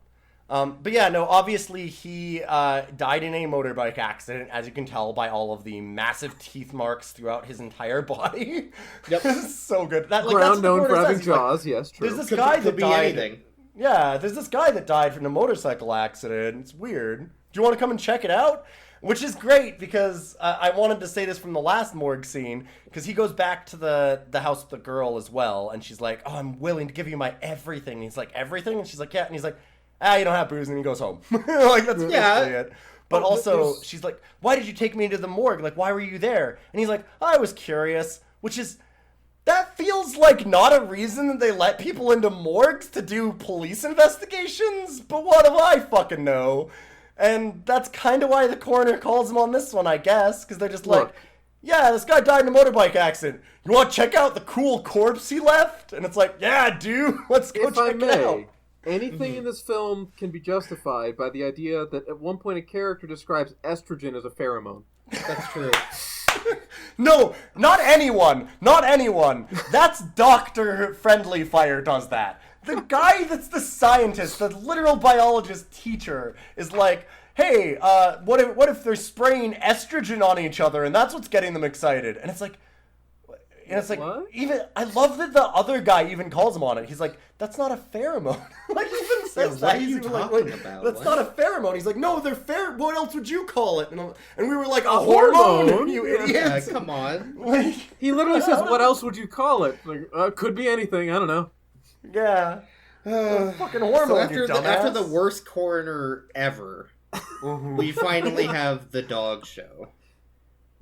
But yeah, no, obviously he died in a motorbike accident, as you can tell by all of the massive teeth marks throughout his entire body. Yep. So good. That's Ground known for having says. He's like, jaws, yes, true. There's this guy that Could be died. anything. Yeah, there's this guy that died from a motorcycle accident. It's weird. Do you want to come and check it out? Which is great because I wanted to say this from the last morgue scene, because he goes back to the house with the girl as well, and she's like, "Oh, I'm willing to give you my everything." And he's like, "Everything?" And she's like, "Yeah." And he's like, "You don't have booze," and he goes home. Like, that's basically it. But also, she's like, "Why did you take me to the morgue? Like, why were you there?" And he's like, "I was curious," which is, that feels like not a reason that they let people into morgues to do police investigations, but what do I fucking know? And that's kind of why the coroner calls him on this one, I guess, because they're just like, "Yeah, this guy died in a motorbike accident. You want to check out the cool corpse he left?" And it's like, "Yeah, dude, let's go check it out." Anything in this film can be justified by the idea that at one point a character describes estrogen as a pheromone. That's true. No, not anyone. Not anyone. That's Dr. Friendly Fire does that. The guy that's the scientist, the literal biologist teacher, is like, hey, what if they're spraying estrogen on each other and that's what's getting them excited? And it's like, What? even I love that the other guy even calls him on it. He's like, that's not a pheromone. Like, he even says that. What are He's you even like, talking wait, about? that's What? not a pheromone. He's like, no, they're what else would you call it? And we were like, a hormone, you Yeah, idiots. come on. Like, He literally says, what else would you call it? Like, could be anything, I don't know. yeah. Fucking hormone, So you dumbass. after the worst coroner ever, we finally have the dog show.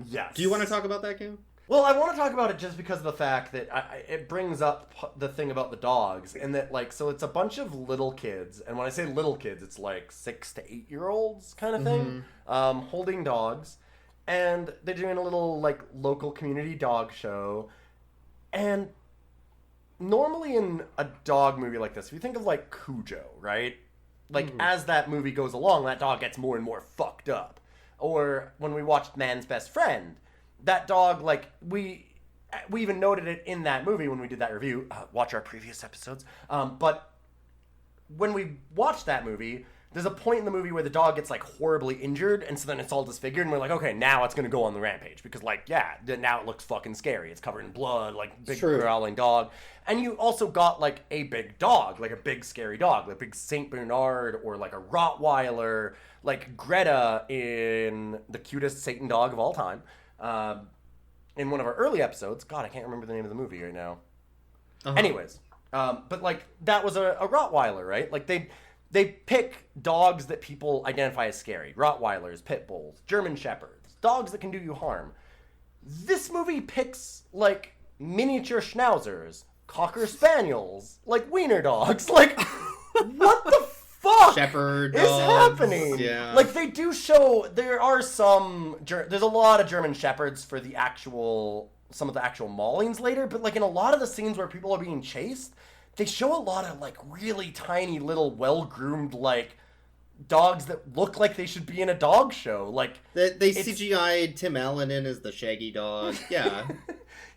Yes. Do you want to talk about that, Kim? Well, I want to talk about it just because of the fact that it brings up the thing about the dogs, and that, like, so it's a bunch of little kids, and when I say little kids, it's like 6 to 8 year olds kind of thing, holding dogs, and they're doing a little, like, local community dog show, and normally in a dog movie like this, if you think of, like, Cujo, right? Like, as that movie goes along, that dog gets more and more fucked up. Or when we watched Man's Best Friend, that dog, like, we even noted it in that movie when we did that review. Watch our previous episodes. But when we watched that movie, there's a point in the movie where the dog gets, like, horribly injured, and so then it's all disfigured, and we're like, okay, now it's gonna go on the rampage. Because, like, yeah, now it looks fucking scary. It's covered in blood, like, big growling dog. And you also got, like, a big dog, like a big scary dog, like a big Saint Bernard, or like a Rottweiler, like Greta in The Cutest Satan Dog of All Time. In one of our early episodes. God, I can't remember the name of the movie right now. Anyways, but, like, that was a Rottweiler, right? Like, they pick dogs that people identify as scary. Rottweilers, pit bulls, German shepherds, dogs that can do you harm. This movie picks, like, miniature schnauzers, cocker spaniels, like wiener dogs. Like, what the fuck Shepherd is dogs, happening? yeah. Like, they do show, there's a lot of German shepherds for some of the actual maulings later, but, like, in a lot of the scenes where people are being chased, they show a lot of, like, really tiny little well-groomed, like, dogs that look like they should be in a dog show. Like, They CGI'd Tim Allen in as the Shaggy dog. Yeah.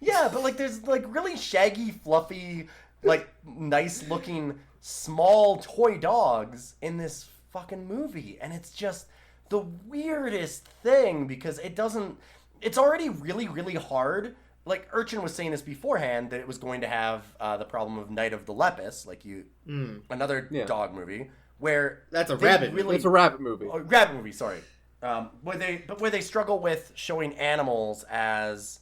yeah, but, like, there's, like, really shaggy, fluffy, like, nice-looking, small toy dogs in this fucking movie. And it's just the weirdest thing, because it's already really, really hard. Like, Urchin was saying this beforehand, that it was going to have the problem of Night of the Lepus, like another dog movie, where That's a rabbit movie. It's a rabbit movie. Oh, rabbit movie, sorry. Where they struggle with showing animals as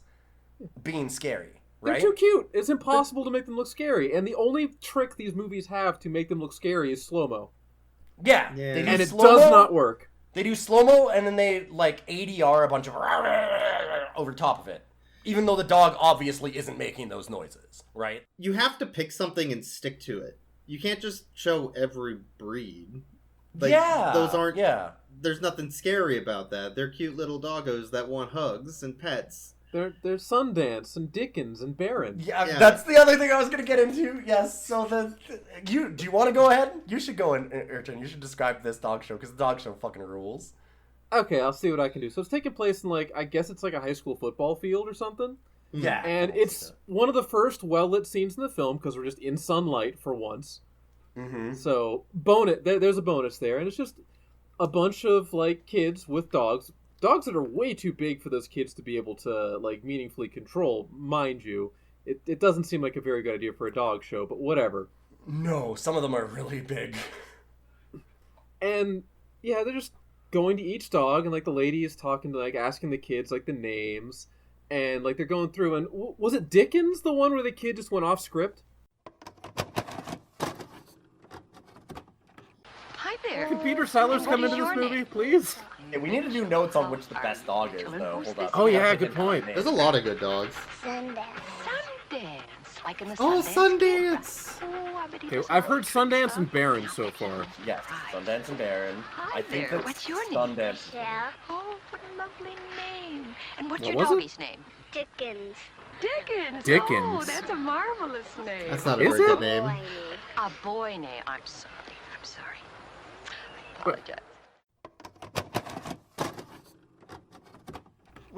being scary, right? They're too cute. It's impossible to make them look scary, and the only trick these movies have to make them look scary is slow-mo. Yeah. And it does not work. They do slow-mo, and then they, like, ADR a bunch of over top of it. Even though the dog obviously isn't making those noises, right? You have to pick something and stick to it. You can't just show every breed. Like, those aren't... Yeah. There's nothing scary about that. They're cute little doggos that want hugs and pets. They're Sundance and Dickens and Barron. Yeah, that's the other thing I was going to get into. Yes, so do you want to go ahead? You should go in, Urchin. You should describe this dog show, because the dog show fucking rules. Okay, I'll see what I can do. So it's taking place in, like, I guess it's like a high school football field or something. Yeah. And it's one of the first well-lit scenes in the film, because we're just in sunlight for once. Mm-hmm. So, there's a bonus there, and it's just a bunch of, like, kids with dogs. Dogs that are way too big for those kids to be able to, like, meaningfully control, mind you. It doesn't seem like a very good idea for a dog show, but whatever. No, some of them are really big. And, yeah, they're just going to each dog, and, like, the lady is talking to, like, asking the kids, like, the names, and, like, they're going through, and was it Dickens, the one where the kid just went off script? Hi there. Could Peter Sellers come into this movie, please? Hey, we need to do notes on which the best dog is, though. Hold up. Oh, yeah, good point. There's a lot of good dogs. Sundance. Like in the Oh, Sundance! Oh, I bet he Okay, doesn't I've know heard Sundance and Barron so far. Yes, Sundance and Barron. Hi I think there. that's What's your name? Sundance. Yeah. Oh, what a lovely name. And what's What your was it? doggy's name? Dickens. Dickens. Dickens. Oh, that's a marvelous name. That's not a Is very it? good name. A boy name. I'm sorry. I apologize.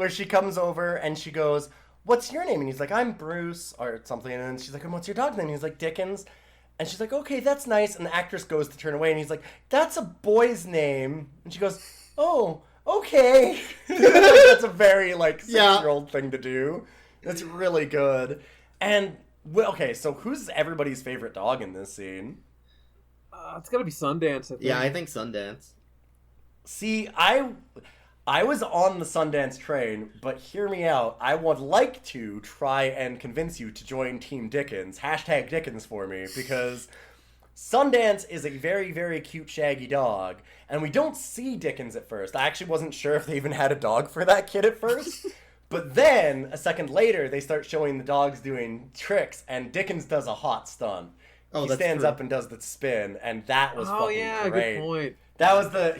where she comes over and she goes, "What's your name?" And he's like, "I'm Bruce," or something. And then she's like, "And what's your dog's name?" And he's like, "Dickens." And she's like, "Okay, that's nice." And the actress goes to turn away, and he's like, "That's a boy's name." And she goes, "Oh, okay." Like, that's a very, like, 6-year-old thing to do. That's really good. And, okay, so who's everybody's favorite dog in this scene? It's gotta be Sundance, I think. Yeah, I think Sundance. See, I was on the Sundance train, but hear me out. I would like to try and convince you to join Team Dickens. Hashtag Dickens for me, because Sundance is a very, very cute, shaggy dog, and we don't see Dickens at first. I actually wasn't sure if they even had a dog for that kid at first. But then, a second later, they start showing the dogs doing tricks, and Dickens does a hot stunt. He stands up and does the spin, and that was fucking great. Good point.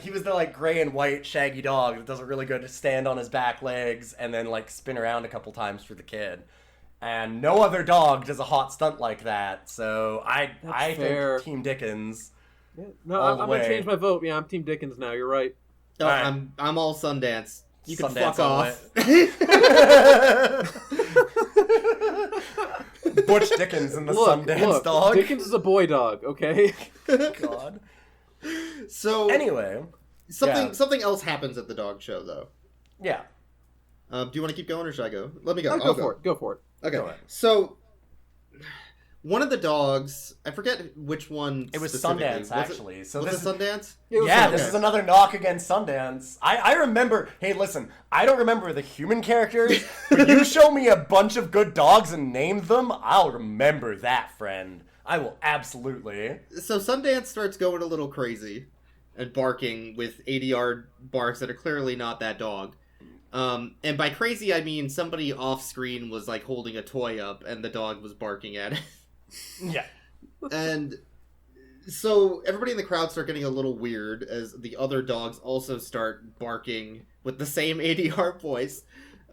He was the, like, gray and white shaggy dog that does a really good stand on his back legs and then, like, spin around a couple times for the kid. And no other dog does a hot stunt like that, so I think Team Dickens. Yeah. No, I'm gonna change my vote. Yeah, I'm Team Dickens now. You're right. Oh, right. I'm all Sundance. You can Sundance fuck off. Butch Dickens and the Sundance dog. Dickens is a boy dog, okay? God. So anyway, something else happens at the dog show, though. Yeah. Do you want to keep going, or should I go? Let me go. I'll go. Go for it. Okay. So one of the dogs, I forget which one. It was Sundance, actually. Was it Sundance? This is another knock against Sundance. I remember. Hey, listen, I don't remember the human characters, but you show me a bunch of good dogs and name them, I'll remember that, friend. I will absolutely. So Sundance starts going a little crazy and barking with ADR barks that are clearly not that dog. And by crazy, I mean somebody off screen was like holding a toy up and the dog was barking at it. Yeah. And so everybody in the crowd start getting a little weird as the other dogs also start barking with the same ADR voice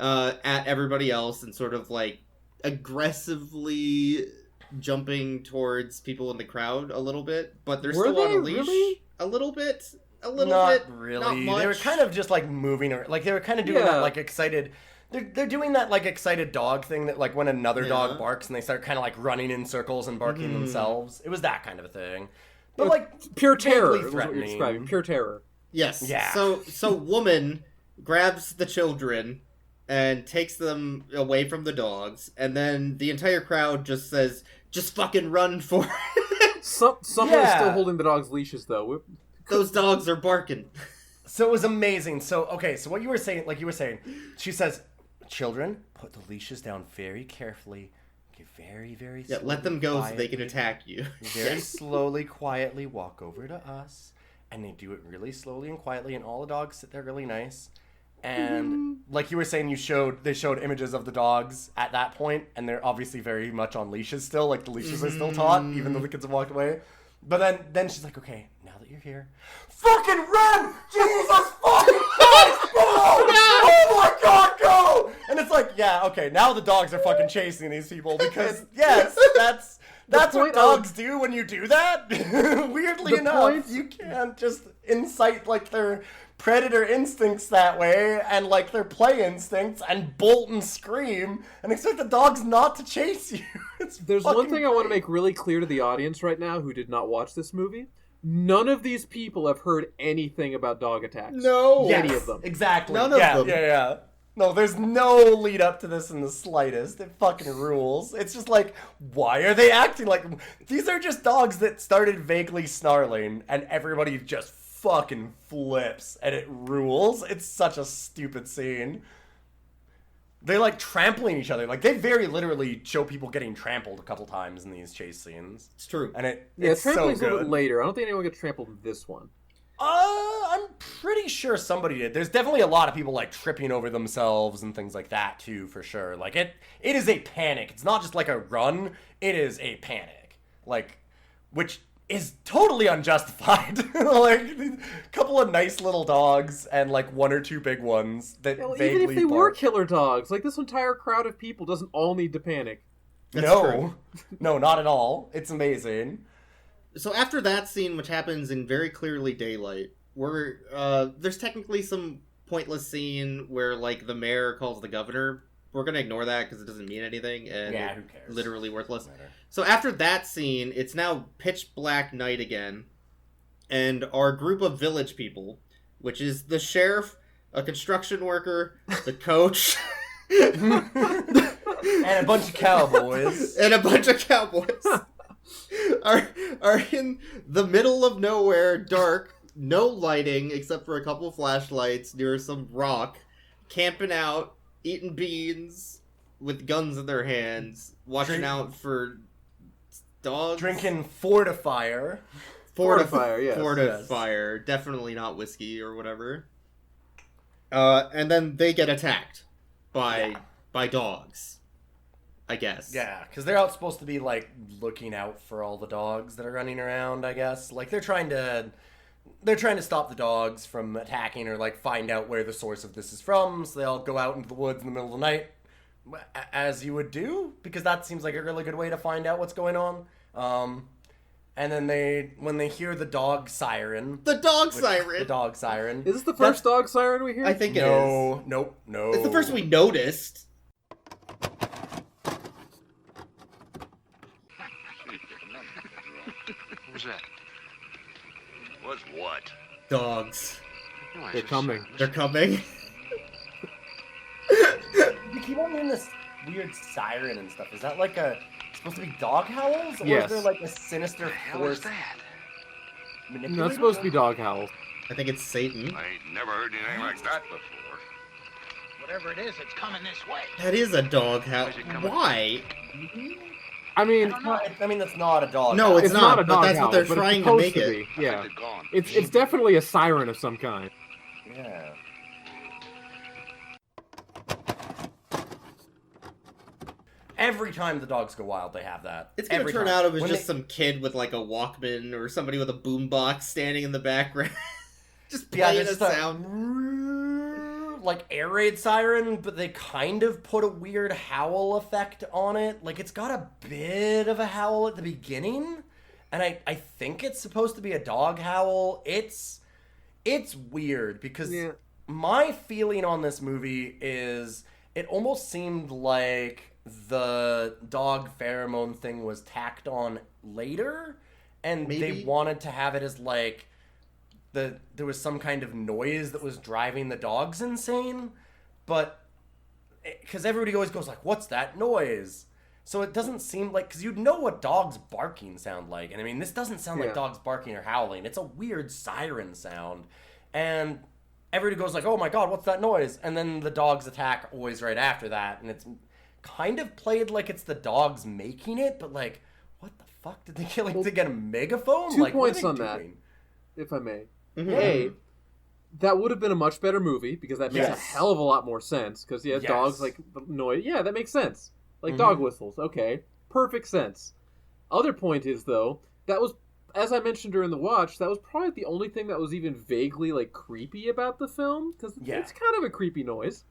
at everybody else and sort of like aggressively jumping towards people in the crowd a little bit, but they're still on a leash. Really? A little bit. Not really. Not much. They were kind of just like moving, or like they were kind of doing that like excited. They're doing that like excited dog thing that like when another dog barks and they start kind of like running in circles and barking themselves. It was that kind of a thing. But like pure terror. Is what you're describing. Pure terror. Yes. Yeah. So woman grabs the children and takes them away from the dogs, and then the entire crowd just says, "Just fucking run for it." Someone's still holding the dog's leashes, though. Those dogs are barking. So it was amazing. So, okay, so what you were saying, she says, "Children, put the leashes down very carefully. Okay, very, very slowly. Yeah, let them go so they can attack you. Very slowly, quietly walk over to us." And they do it really slowly and quietly, and all the dogs sit there really nice. And like you were saying, they showed images of the dogs at that point, and they're obviously very much on leashes still. Like the leashes are still taut, even though the kids have walked away. But then she's like, "Okay, now that you're here, fucking run! Jesus fucking Christ, go! Oh my God, go!" And it's like, yeah, okay, now the dogs are fucking chasing these people because yes, that's what dogs do when you do that. Weirdly enough, you can't just incite like their predator instincts that way and like their play instincts and bolt and scream and expect the dogs not to chase you. There's one thing I want to make really clear to the audience right now who did not watch this movie. None of these people have heard anything about dog attacks. No. Any of them. Exactly. None of them. Yeah. No, there's no lead up to this in the slightest. It fucking rules. It's just like, why are they acting like... These are just dogs that started vaguely snarling and everybody just fucking flips and it rules. It's such a stupid scene. They like trampling each other. Like they very literally show people getting trampled a couple times in these chase scenes. It's true. And it's so trampling's good. a little bit later. I don't think anyone gets trampled in this one. I'm pretty sure somebody did. There's definitely a lot of people like tripping over themselves and things like that too, for sure. Like it is a panic. It's not just like a run. It is a panic. Like, which is totally unjustified. Like a couple of nice little dogs and like one or two big ones that vaguely even if they bark. were killer dogs, like this entire crowd of people doesn't all need to panic. No, not at all. It's amazing. So after that scene, which happens in very clearly daylight, where there's technically some pointless scene where, like, the mayor calls the governor. We're gonna ignore that because it doesn't mean anything, and who cares? Literally worthless. So after that scene, it's now pitch black night again, and our group of village people, which is the sheriff, a construction worker, the coach, and a bunch of cowboys, are in the middle of nowhere, dark, no lighting except for a couple flashlights near some rock, camping out, eating beans with guns in their hands, watching out for dogs, drinking Fortifier. Fortifier, definitely not whiskey or whatever. And then they get attacked by dogs, I guess. Yeah, because they're out supposed to be, like, looking out for all the dogs that are running around, I guess. Like, they're trying to stop the dogs from attacking or, like, find out where the source of this is from, so they all go out into the woods in the middle of the night, as you would do, because that seems like a really good way to find out what's going on. And then when they hear the dog siren... The dog siren! Is this the first dog siren we hear? I think it is. Nope. It's the first we noticed. What was that? Was what? Dogs. They're coming. They're coming. You keep on hearing this weird siren and stuff. Is that like supposed to be dog howls? Or yes. is there like a sinister force? That? No, it's supposed to be dog howls. I think it's Satan. I ain't never heard anything like that before. Whatever it is, it's coming this way. That is a dog howl. Why? I mean, that's not a dog. No, howl. it's not. a But dog that's howl, what they're but trying it's to supposed make it. be. Yeah, They're gone. it's definitely a siren of some kind. Yeah. Every time the dogs go wild, they have that. It's gonna Every turn time. out it was When just some kid with like a Walkman or somebody with a boombox standing in the background, just playing a there's sound. Like air raid siren, but they kind of put a weird howl effect on it. Like it's got a bit of a howl at the beginning, and I think it's supposed to be a dog howl. It's weird because my feeling on this movie is it almost seemed like the dog pheromone thing was tacked on later, and they wanted to have it as like there was some kind of noise that was driving the dogs insane, but because everybody always goes like, what's that noise? So it doesn't seem like, because you'd know what dogs barking sound like, and I mean this doesn't sound like dogs barking or howling. It's a weird siren sound, and everybody goes like, oh my god, what's that noise? And then the dogs attack always right after that, and it's kind of played like it's the dogs making it, but like, what the fuck did they get? Like, to get a megaphone? 2 like, points on doing? that, if I may. Mm-hmm. A, that would have been a much better movie because that makes a hell of a lot more sense. Because dogs like noise. Yeah, that makes sense. Like dog whistles. Okay, perfect sense. Other point is though, that was, as I mentioned during the watch, that was probably the only thing that was even vaguely like creepy about the film, because it's kind of a creepy noise.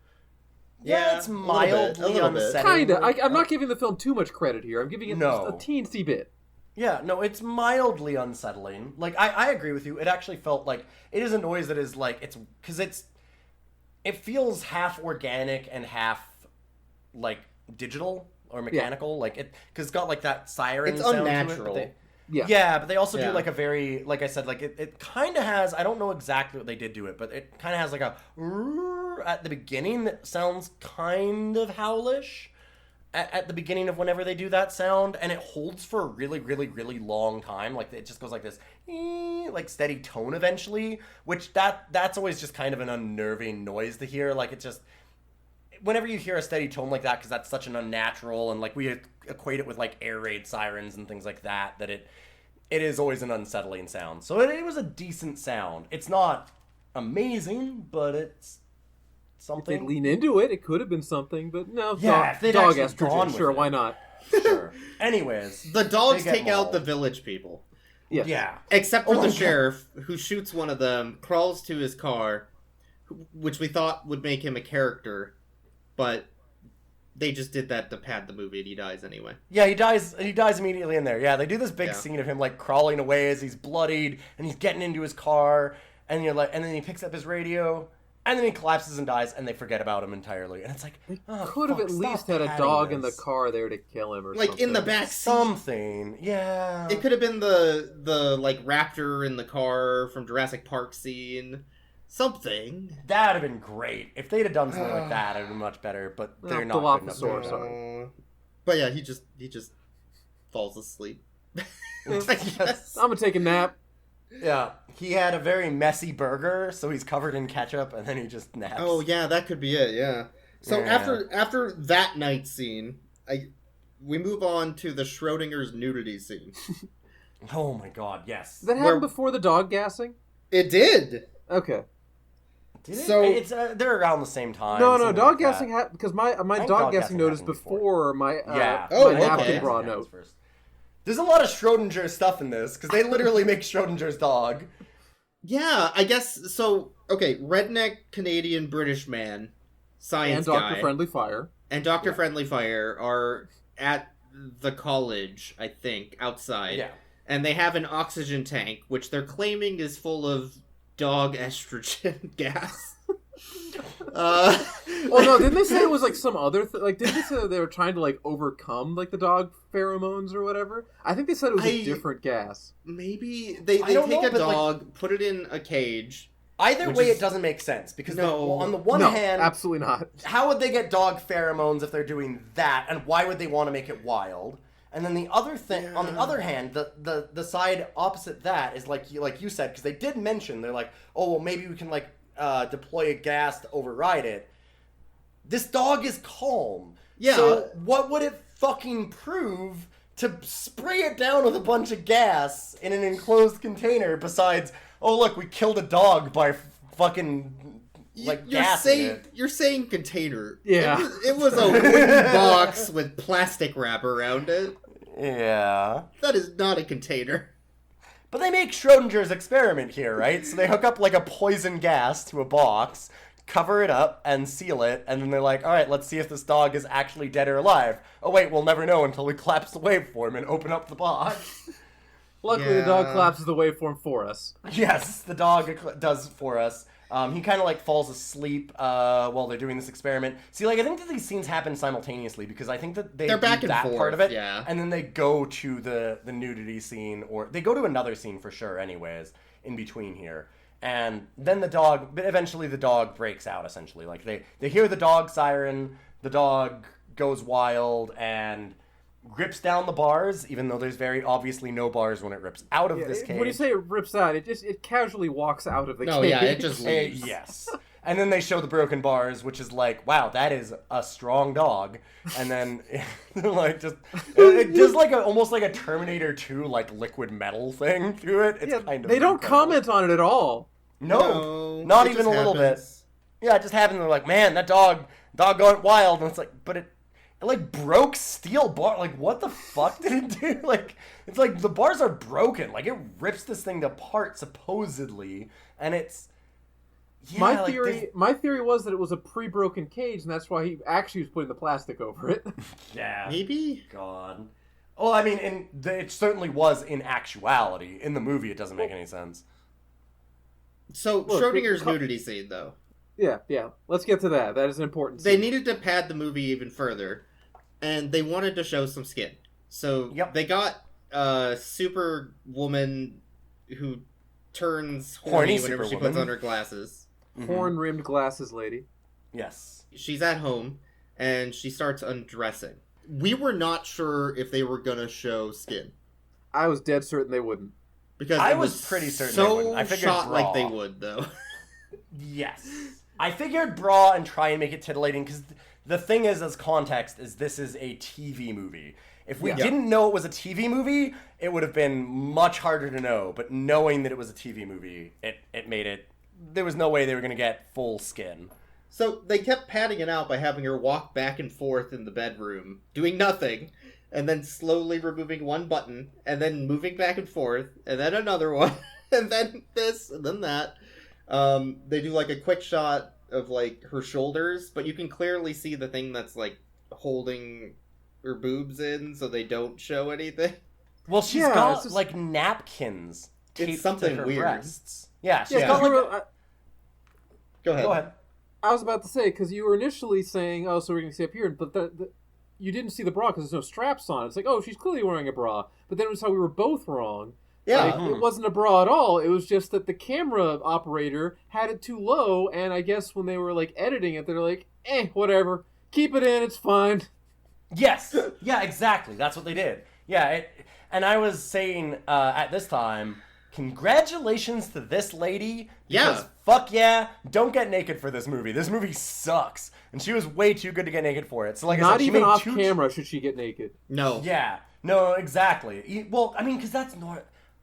Yeah, it's mildly unsettling. Kinda. I'm not giving the film too much credit here. I'm giving it just a teensy bit. Yeah, no, it's mildly unsettling. Like, I agree with you. It actually felt like it is a noise that is like, it feels half organic and half like digital or mechanical. Like because it's got like that siren it's sound unnatural. to it. But they also do like a very, like I said, like it kind of has, I don't know exactly what they did to it, but it kind of has like a at the beginning that sounds kind of howlish at the beginning of whenever they do that sound, and it holds for a really, really, really long time. Like it just goes like this, like steady tone eventually, which that's always just kind of an unnerving noise to hear. Like it just, whenever you hear a steady tone like that, because that's such an unnatural, and like we equate it with like air raid sirens and things like that, that it is always an unsettling sound. So it was a decent sound. It's not amazing, but it's something. If they lean into it, it could have been something, but no, if they'd dog actually gone estrogen, with sure, it. why not? Sure. Anyways, The dogs they get take out mauled. the village people. Yes. Yeah. Except for Oh my the God. sheriff, who shoots one of them, crawls to his car, which we thought would make him a character, but they just did that to pad the movie, and he dies anyway. Yeah, he dies immediately in there. Yeah, they do this big Yeah. scene of him like crawling away as he's bloodied and he's getting into his car, and you're like, and then he picks up his radio, And then he collapses and dies, and they forget about him entirely. And it's like, They oh, could have fuck, at least stop had a padding dog in the this. car there to kill him or Like, something. in the back seat. Something, yeah. It could have been the like, raptor in the car from Jurassic Park scene. Something. That would have been great. If they'd have done something like that, it would have been much better, but they're not good enough. Dilophosaurus, sorry. But yeah, he just falls asleep. It's like, yes. I'm gonna take a nap. Yeah, he had a very messy burger, so he's covered in ketchup, and then he just naps. Oh yeah, that could be it. Yeah. So Yeah. after that night scene, we move on to the Schrodinger's nudity scene. Oh my god, yes. That happened before the dog gassing? It did. Okay. Did it? So- It's they're around the same time. No, something dog like that. gassing happened because my think dog dog gassing gassing note is happened before my Yeah. Oh, my okay. napkin bra Happens note. first. There's a lot of Schrodinger stuff in this, because they literally make Schrodinger's dog. Yeah, I guess so. Okay, redneck Canadian British man, science And guy, Dr. Friendly Fire. and Dr. Friendly Fire are at the college, I think, outside. Yeah. And they have an oxygen tank, which they're claiming is full of dog estrogen gas. Oh no, didn't they say it was like some other like didn't they say that they were trying to like overcome like the dog pheromones or whatever? I think they said it was a different gas. Maybe they I don't take know, a but, like- dog, put it in a cage. Either Which way, is- it doesn't make sense, because No. on the one No, hand, absolutely not. how would they get dog pheromones if they're doing that, and why would they want to make it wild? And then the other thing, on the other hand, the side opposite that is like you said, because they did mention, they're like, oh well, maybe we can like deploy a gas to override it. This dog is calm. Yeah. So what would it fucking prove to spray it down with a bunch of gas in an enclosed container besides, oh look, we killed a dog by fucking like gassing it. You're saying container. Yeah. It was a wooden box with plastic wrap around it. Yeah. That is not a container. But they make Schrodinger's experiment here, right? So they hook up like a poison gas to a box, cover it up, and seal it, and then they're like, all right, let's see if this dog is actually dead or alive. Oh wait, we'll never know until we collapse the waveform and open up the box. Luckily, the dog collapses the waveform for us. Yes, the dog does for us. He kind of like falls asleep while they're doing this experiment. See, like I think that these scenes happen simultaneously because I think that they're back and that forth, part of it, yeah. and then they go to the nudity scene, or they go to another scene for sure. Anyways, in between here, and then but eventually the dog breaks out. Essentially, like they hear the dog siren, the dog goes wild and rips down the bars, even though there's very obviously no bars when it rips out of this cage. When you say it rips out, it casually walks out of the No, cage. yeah, it just leaves. Yes. And then they show the broken bars, which is like, wow, that is a strong dog. And then, like, just like almost like a Terminator 2, like, liquid metal thing to it. It's kind of They don't incredible. comment on it at all. No, not it even just a little happens. bit. Yeah, it just happened. They're like, man, that dog going wild. And it's like, but it like broke steel bar. Like, what the fuck did it do? Like, it's like the bars are broken. Like, it rips this thing apart supposedly, and it's. Yeah, my like, theory was that it was a pre-broken cage, and that's why he actually was putting the plastic over it. Yeah. Maybe? God. Oh, I mean, it certainly was in actuality. In the movie, it doesn't make any sense. So, Look, Schrodinger's nudity scene, though. Yeah. Let's get to that. That is an important They scene. needed to pad the movie even further, and they wanted to show some skin. So, they got a super woman who turns horny whenever she puts on her glasses. Horn-rimmed glasses lady. Yes. She's at home, and she starts undressing. We were not sure if they were gonna show skin. I was dead certain they wouldn't. Because I it was pretty certain they so wouldn't. I figured shot bra. like they would, though. Yes. I figured bra and try and make it titillating, because the thing is, as context, is this is a TV movie. If we didn't know it was a TV movie, it would have been much harder to know. But knowing that it was a TV movie, it made it... There was no way they were going to get full skin. So they kept padding it out by having her walk back and forth in the bedroom, doing nothing, and then slowly removing one button, and then moving back and forth, and then another one, and then this, and then that. They do like a quick shot of like her shoulders, but you can clearly see the thing that's like holding her boobs in, so they don't show anything. Well, she's got like napkins taped something to her weird. breasts. Yeah, she's got like... Go ahead. I was about to say, because you were initially saying, oh, so we're going to see up here, but you didn't see the bra because there's no straps on. It's like, oh, she's clearly wearing a bra. But then it was how we were both wrong. Yeah. Like, it wasn't a bra at all. It was just that the camera operator had it too low, and I guess when they were, like, editing it, they're like, whatever. Keep it in, it's fine. Yes. Yeah, exactly. That's what they did. Yeah, and I was saying at this time, congratulations to this lady. Because fuck yeah, don't get naked for this movie. This movie sucks. And she was way too good to get naked for it. So like, not I said, even off camera should she get naked. No. Yeah. No, exactly. Well, I mean, because that's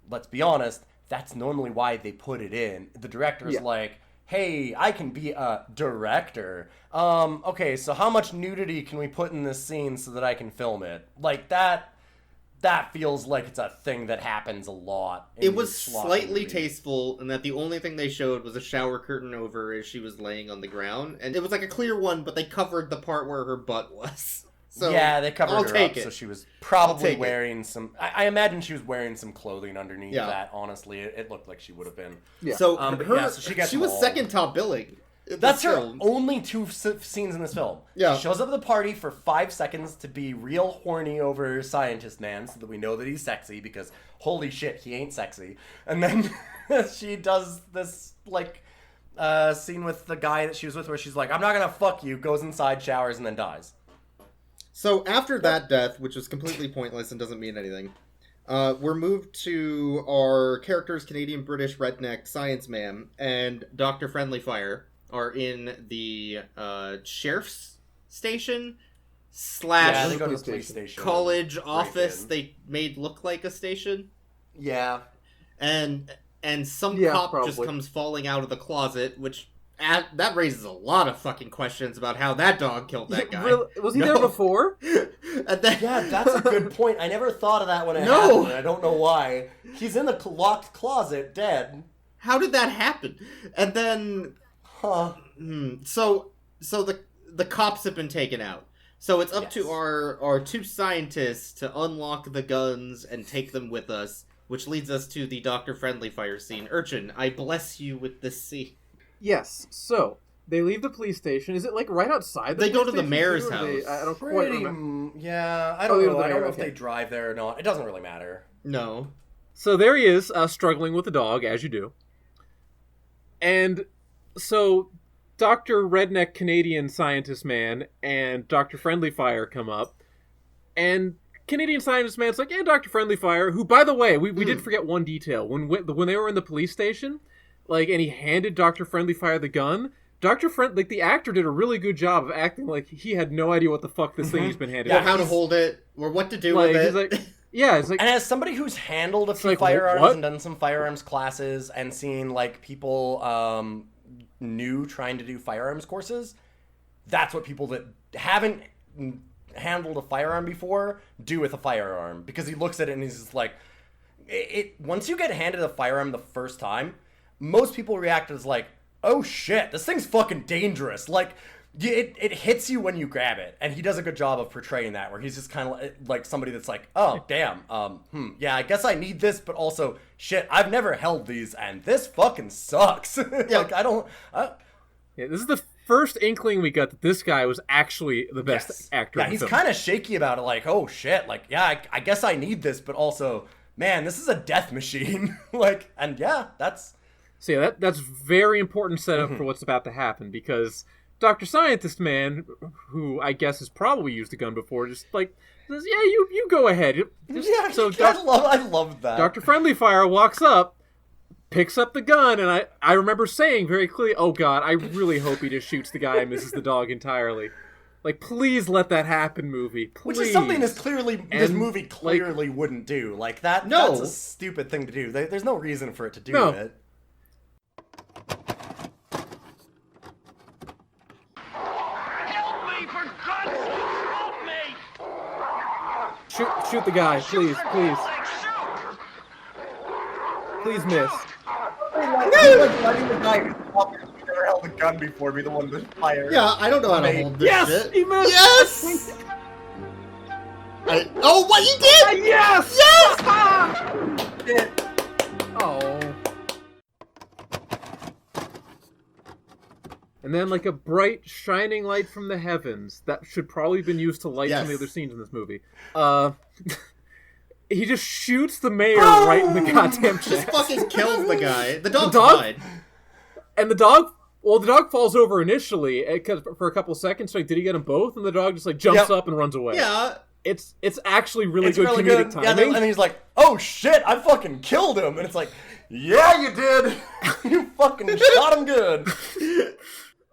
let's be honest, that's normally why they put it in. The director's like, hey, I can be a director. Okay, so how much nudity can we put in this scene so that I can film it? Like, that feels like it's a thing that happens a lot. It was slightly tasteful in that the only thing they showed was a shower curtain over as she was laying on the ground. And it was like a clear one, but they covered the part where her butt was. So yeah, they covered her up, so she was probably wearing some... I imagine she was wearing some clothing underneath that, honestly. It looked like she would have been. Yeah. So, so she was second top billing. That's her only two scenes in this film. Yeah. She shows up at the party for 5 seconds to be real horny over Scientist Man so that we know that he's sexy because holy shit, he ain't sexy. And then she does this, like, scene with the guy that she was with where she's like, I'm not gonna fuck you, goes inside, showers, and then dies. So after that death, which was completely pointless and doesn't mean anything, we're moved to our characters, Canadian-British redneck science man and Dr. Friendly Fire are in the sheriff's station / they go to the police station. College office they made look like a station. Yeah. And some cop just comes falling out of the closet, which... that raises a lot of fucking questions about how that dog killed that guy. Really? Was he there before? Yeah, that's a good point. I never thought of that when it happened. I don't know why. He's in the locked closet, dead. How did that happen? And then... So the cops have been taken out. So it's up to our two scientists to unlock the guns and take them with us, which leads us to the Dr. Friendly Fire scene. Urchin, I bless you with this scene. Yes, so they leave the police station. Is it like right outside? They go to the mayor's house. I don't quite remember. Yeah, I don't know. I don't know if they drive there or not. It doesn't really matter. No. So there he is, struggling with the dog, as you do. And so Dr. Redneck Canadian Scientist Man and Dr. Friendly Fire come up. And Canadian Scientist Man's like, yeah, Dr. Friendly Fire, who, by the way, we did forget one detail. When they were in the police station... Like, and he handed Dr. Friendly Fire the gun. The actor did a really good job of acting like he had no idea what the fuck this thing he's been handed. Or how to hold it, or what to do with it. He's like, yeah, it's like... And as somebody who's handled a few firearms and done some firearms classes and seen, like, people new trying to do firearms courses, that's what people that haven't handled a firearm before do with a firearm. Because he looks at it and he's just like... Once you get handed a firearm the first time... Most people react as like, oh shit, this thing's fucking dangerous. Like, it hits you when you grab it. And he does a good job of portraying that, where he's just kind of like somebody that's like, oh, damn, yeah, I guess I need this, but also, shit, I've never held these, and this fucking sucks. Like, I don't... Yeah, this is the first inkling we got that this guy was actually the best actor in the he's film. kind of shaky about it, like, oh shit, like, yeah, I guess I need this, but also, man, this is a death machine. Like, and yeah, that's... So yeah, that's very important setup for what's about to happen, because Dr. Scientist Man, who I guess has probably used a gun before, just like says, yeah, you go ahead. So I love that. Dr. Friendly Fire walks up, picks up the gun, and I remember saying very clearly, oh god, I really hope he just shoots the guy and misses the dog entirely. Like, please let that happen, movie. Please. Which is something this movie clearly wouldn't do. Like, that's a stupid thing to do. There's no reason for it to do it. Shoot the guy, please. Please miss. Letting the guy who's never held a gun before be the one to fire. Yeah, I don't know how to hold this shit. He missed! Yes! What you did? Yes! Yes! Oh. And then, like, a bright, shining light from the heavens that should probably have been used to light some of the other scenes in this movie. He just shoots the mayor right in the goddamn chest. Just fucking kills the guy. The dog died. And the dog falls over initially for a couple of seconds. Like, did he get them both? And the dog just, like, jumps up and runs away. Yeah. It's actually really good comedic timing. Yeah, and he's like, oh shit, I fucking killed him. And it's like, yeah, you did. You fucking shot him good.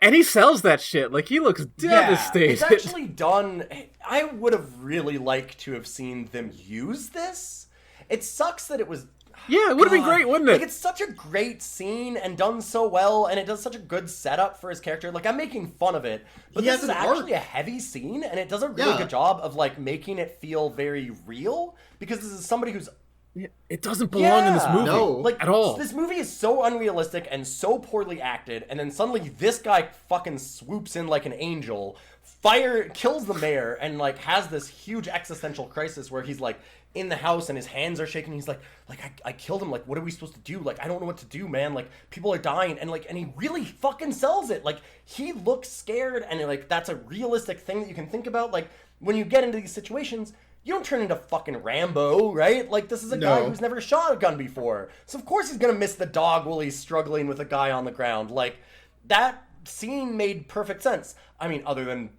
And he sells that shit. Like, he looks devastated. It's actually done. I would have really liked to have seen them use this. It sucks that it was... Yeah, it would have been great, wouldn't it? Like, it's such a great scene and done so well, and it does such a good setup for his character. Like, I'm making fun of it, but this is actually a heavy scene, and it does a really good job of, like, making it feel very real, because this is somebody who's... It doesn't belong in this movie, like, at all. This movie is so unrealistic and so poorly acted, and then suddenly this guy fucking swoops in like an angel, kills the mayor, and, like, has this huge existential crisis where he's, like, in the house and his hands are shaking. He's like I killed him. Like, what are we supposed to do? Like, I don't know what to do, man. Like, people are dying. And, like, and he really fucking sells it. Like, he looks scared, and, like, that's a realistic thing that you can think about. Like, when you get into these situations, you don't turn into fucking Rambo, right? Like, this is a guy who's never shot a gun before. So, of course, he's gonna miss the dog while he's struggling with a guy on the ground. Like, that scene made perfect sense. I mean, other than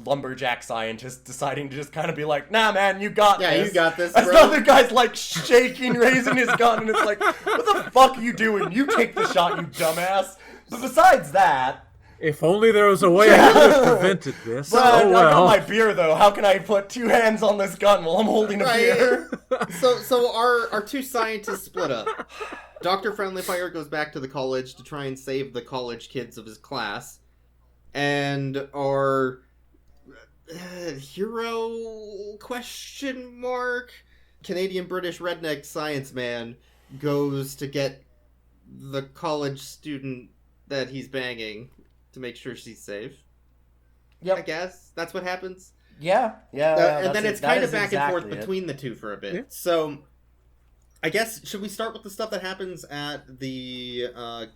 lumberjack scientist deciding to just kind of be like, nah, man, you got this. Yeah, you got this, As bro. the other guy's, like, shaking, raising his gun, and it's like, what the fuck are you doing? You take the shot, you dumbass. But besides that... If only there was a way I could have prevented this. But I got my beer, though. How can I put two hands on this gun while I'm holding a beer? So our two scientists split up. Dr. Friendly Fire goes back to the college to try and save the college kids of his class. And our hero question mark Canadian British redneck science man goes to get the college student that he's banging to make sure she's safe. Yep. I guess that's what happens. Yeah. And then it's kind of back and forth between the two for a bit. Yeah. So I guess, should we start with the stuff that happens at the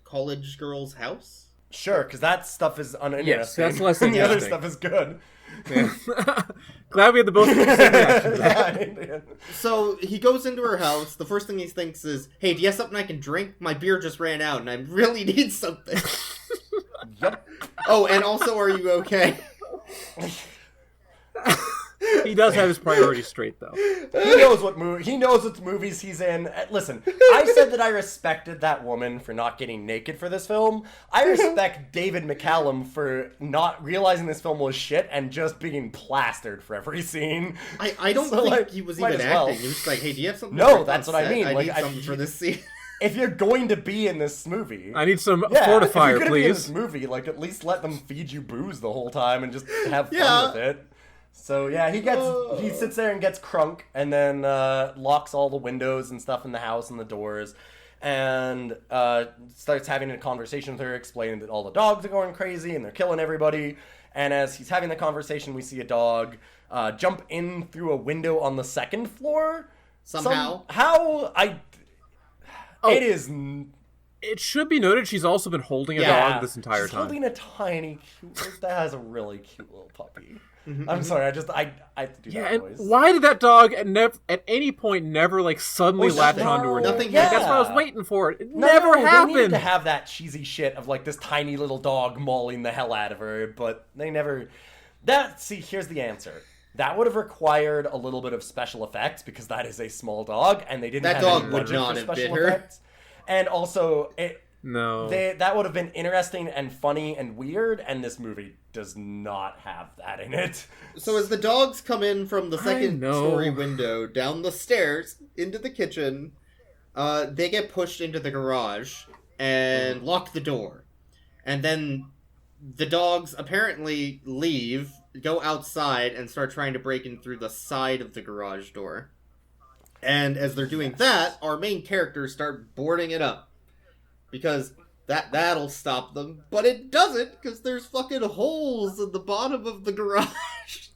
college girl's house? Sure, because that stuff is uninteresting. Yes, that's less The other interesting. stuff is good. Yeah. Glad we had the both same reaction. So he goes into her house. The first thing he thinks is, hey, do you have something I can drink? My beer just ran out and I really need something. Yep. Oh, and also, are you okay? He does have his priorities straight, though. He knows what movies he's in. Listen, I said that I respected that woman for not getting naked for this film. I respect David McCallum for not realizing this film was shit and just being plastered for every scene. I don't think he was even acting. He was just like, hey, do you have something? No, that's what I mean. I Like, need something for this scene. If you're going to be in this movie, I need some if you're fortifier, gonna be in please. this movie, like, at least let them feed you booze the whole time and just have fun with it. So yeah, he sits there and gets crunk, and then locks all the windows and stuff in the house and the doors, and starts having a conversation with her, explaining that all the dogs are going crazy and they're killing everybody. And as he's having the conversation, we see a dog jump in through a window on the second floor. It should be noted she's also been holding a dog this entire time. Holding a tiny cute... That has a really cute little puppy. I'm sorry, I have to do that and noise. why did that dog at any point never, like, suddenly latch onto her? Nothing. Like, that's what I was waiting for. It never happened. They needed to have that cheesy shit of, like, this tiny little dog mauling the hell out of her, but they never... Here's the answer. That would have required a little bit of special effects, because that is a small dog, and they didn't have dog any would budget not for have special bit her. effects. And also, that would have been interesting and funny and weird, and this movie does not have that in it. So as the dogs come in from the second-story window, down the stairs, into the kitchen, they get pushed into the garage and lock the door. And then the dogs apparently leave, go outside, and start trying to break in through the side of the garage door. And as they're doing that, our main characters start boarding it up. Because that'll stop them. But it doesn't, because there's fucking holes in the bottom of the garage.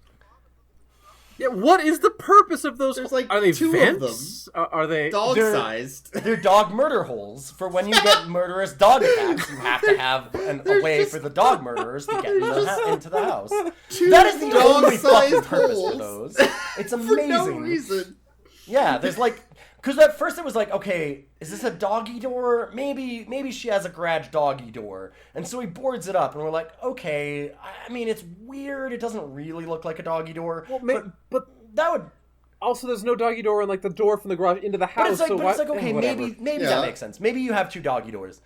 Yeah, what is the purpose of those? There's like are they two vents? of them. Are they Dog-sized. They're dog murder holes. For when you get murderous dog attacks, you have to have a way for the dog murderers to get into the house. That is the only fucking purpose for those. It's amazing. For no reason. Yeah, there's like... Because at first it was like, okay, is this a doggy door? Maybe she has a garage doggy door. And so he boards it up, and we're like, okay, I mean, it's weird. It doesn't really look like a doggy door. Well, but that would... Also, there's no doggy door in like the door from the garage into the house. But it's like, okay, maybe Yeah. that makes sense. Maybe you have two doggy doors.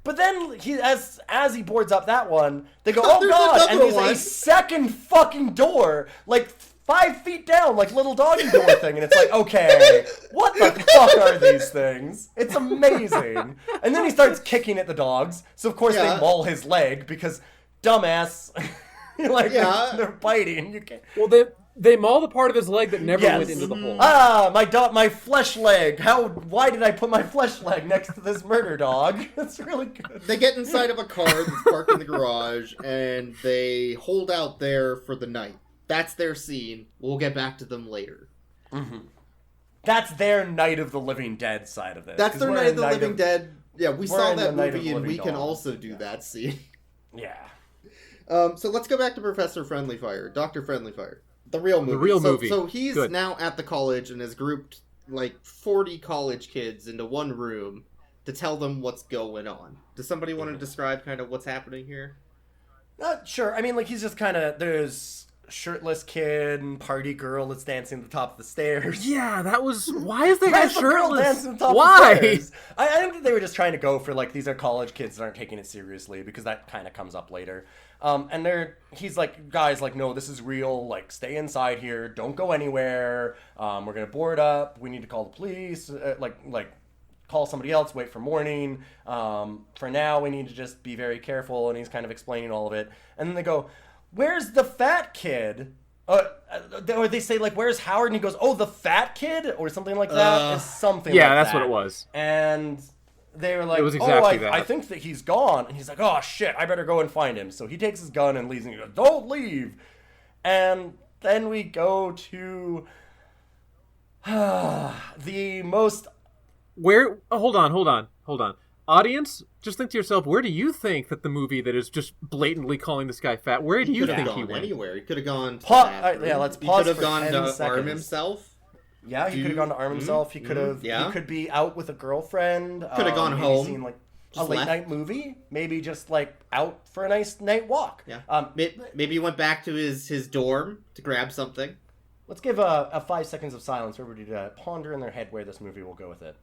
But then as he boards up that one, they go, oh There's god, and another there's a one. second fucking door, like 5 feet down, like little doggy door thing, and it's like, okay, what the fuck are these things? It's amazing. And then he starts kicking at the dogs, so of course they maul his leg, because dumbass, they're biting, you can't... Well, they maul the part of his leg that never went into the hole. My flesh leg. Why did I put my flesh leg next to this murder dog? That's really good. They get inside of a car that's parked in the garage, and they hold out there for the night. That's their scene. We'll get back to them later. Mm-hmm. That's their Night of the Living Dead side of it. That's their Night of the Living Dead. Yeah, we saw that movie, and we can also do that scene. Yeah. So let's go back to Professor Friendly Fire, Dr. Friendly Fire. The real movie. The real movie. So he's Good. now at the college and has grouped like 40 college kids into one room to tell them what's going on. Does somebody want to describe kind of what's happening here? Sure. I mean, like, he's just kind of... There's shirtless kid and party girl that's dancing at the top of the stairs. Yeah, that was... Why is that guy shirtless? Dancing at the top Why? Of the stairs? I think that they were just trying to go for, like, these are college kids that aren't taking it seriously, because that kind of comes up later. And he's like, guys, like, no, this is real. Like, stay inside here. Don't go anywhere. We're gonna board up. We need to call the police. Call somebody else. Wait for morning. For now, we need to just be very careful. And he's kind of explaining all of it. And then they go, "Where's the fat kid?" Or they say, like, "Where's Howard?" And he goes, "Oh, the fat kid," or something like that. Yeah, that's what it was. And they were like, it was exactly I think that he's gone. And he's like, oh, shit, I better go and find him. So he takes his gun and leaves, and he goes, don't leave. And then we go to the most... Hold on. Audience, just think to yourself, where do you think that the movie that is just blatantly calling this guy fat, where do you think he went? Anywhere. He could have gone to the bathroom. let's pause. He could have for gone 10 to seconds. arm himself. Yeah, he could have gone to arm himself. He could have. Yeah. He could be out with a girlfriend. Could have gone home. Seen like Just a late left. night movie. Maybe just like out for a nice night walk. Yeah. Maybe he went back to his dorm to grab something. Let's give a 5 seconds of silence for everybody to ponder in their head where this movie will go with it.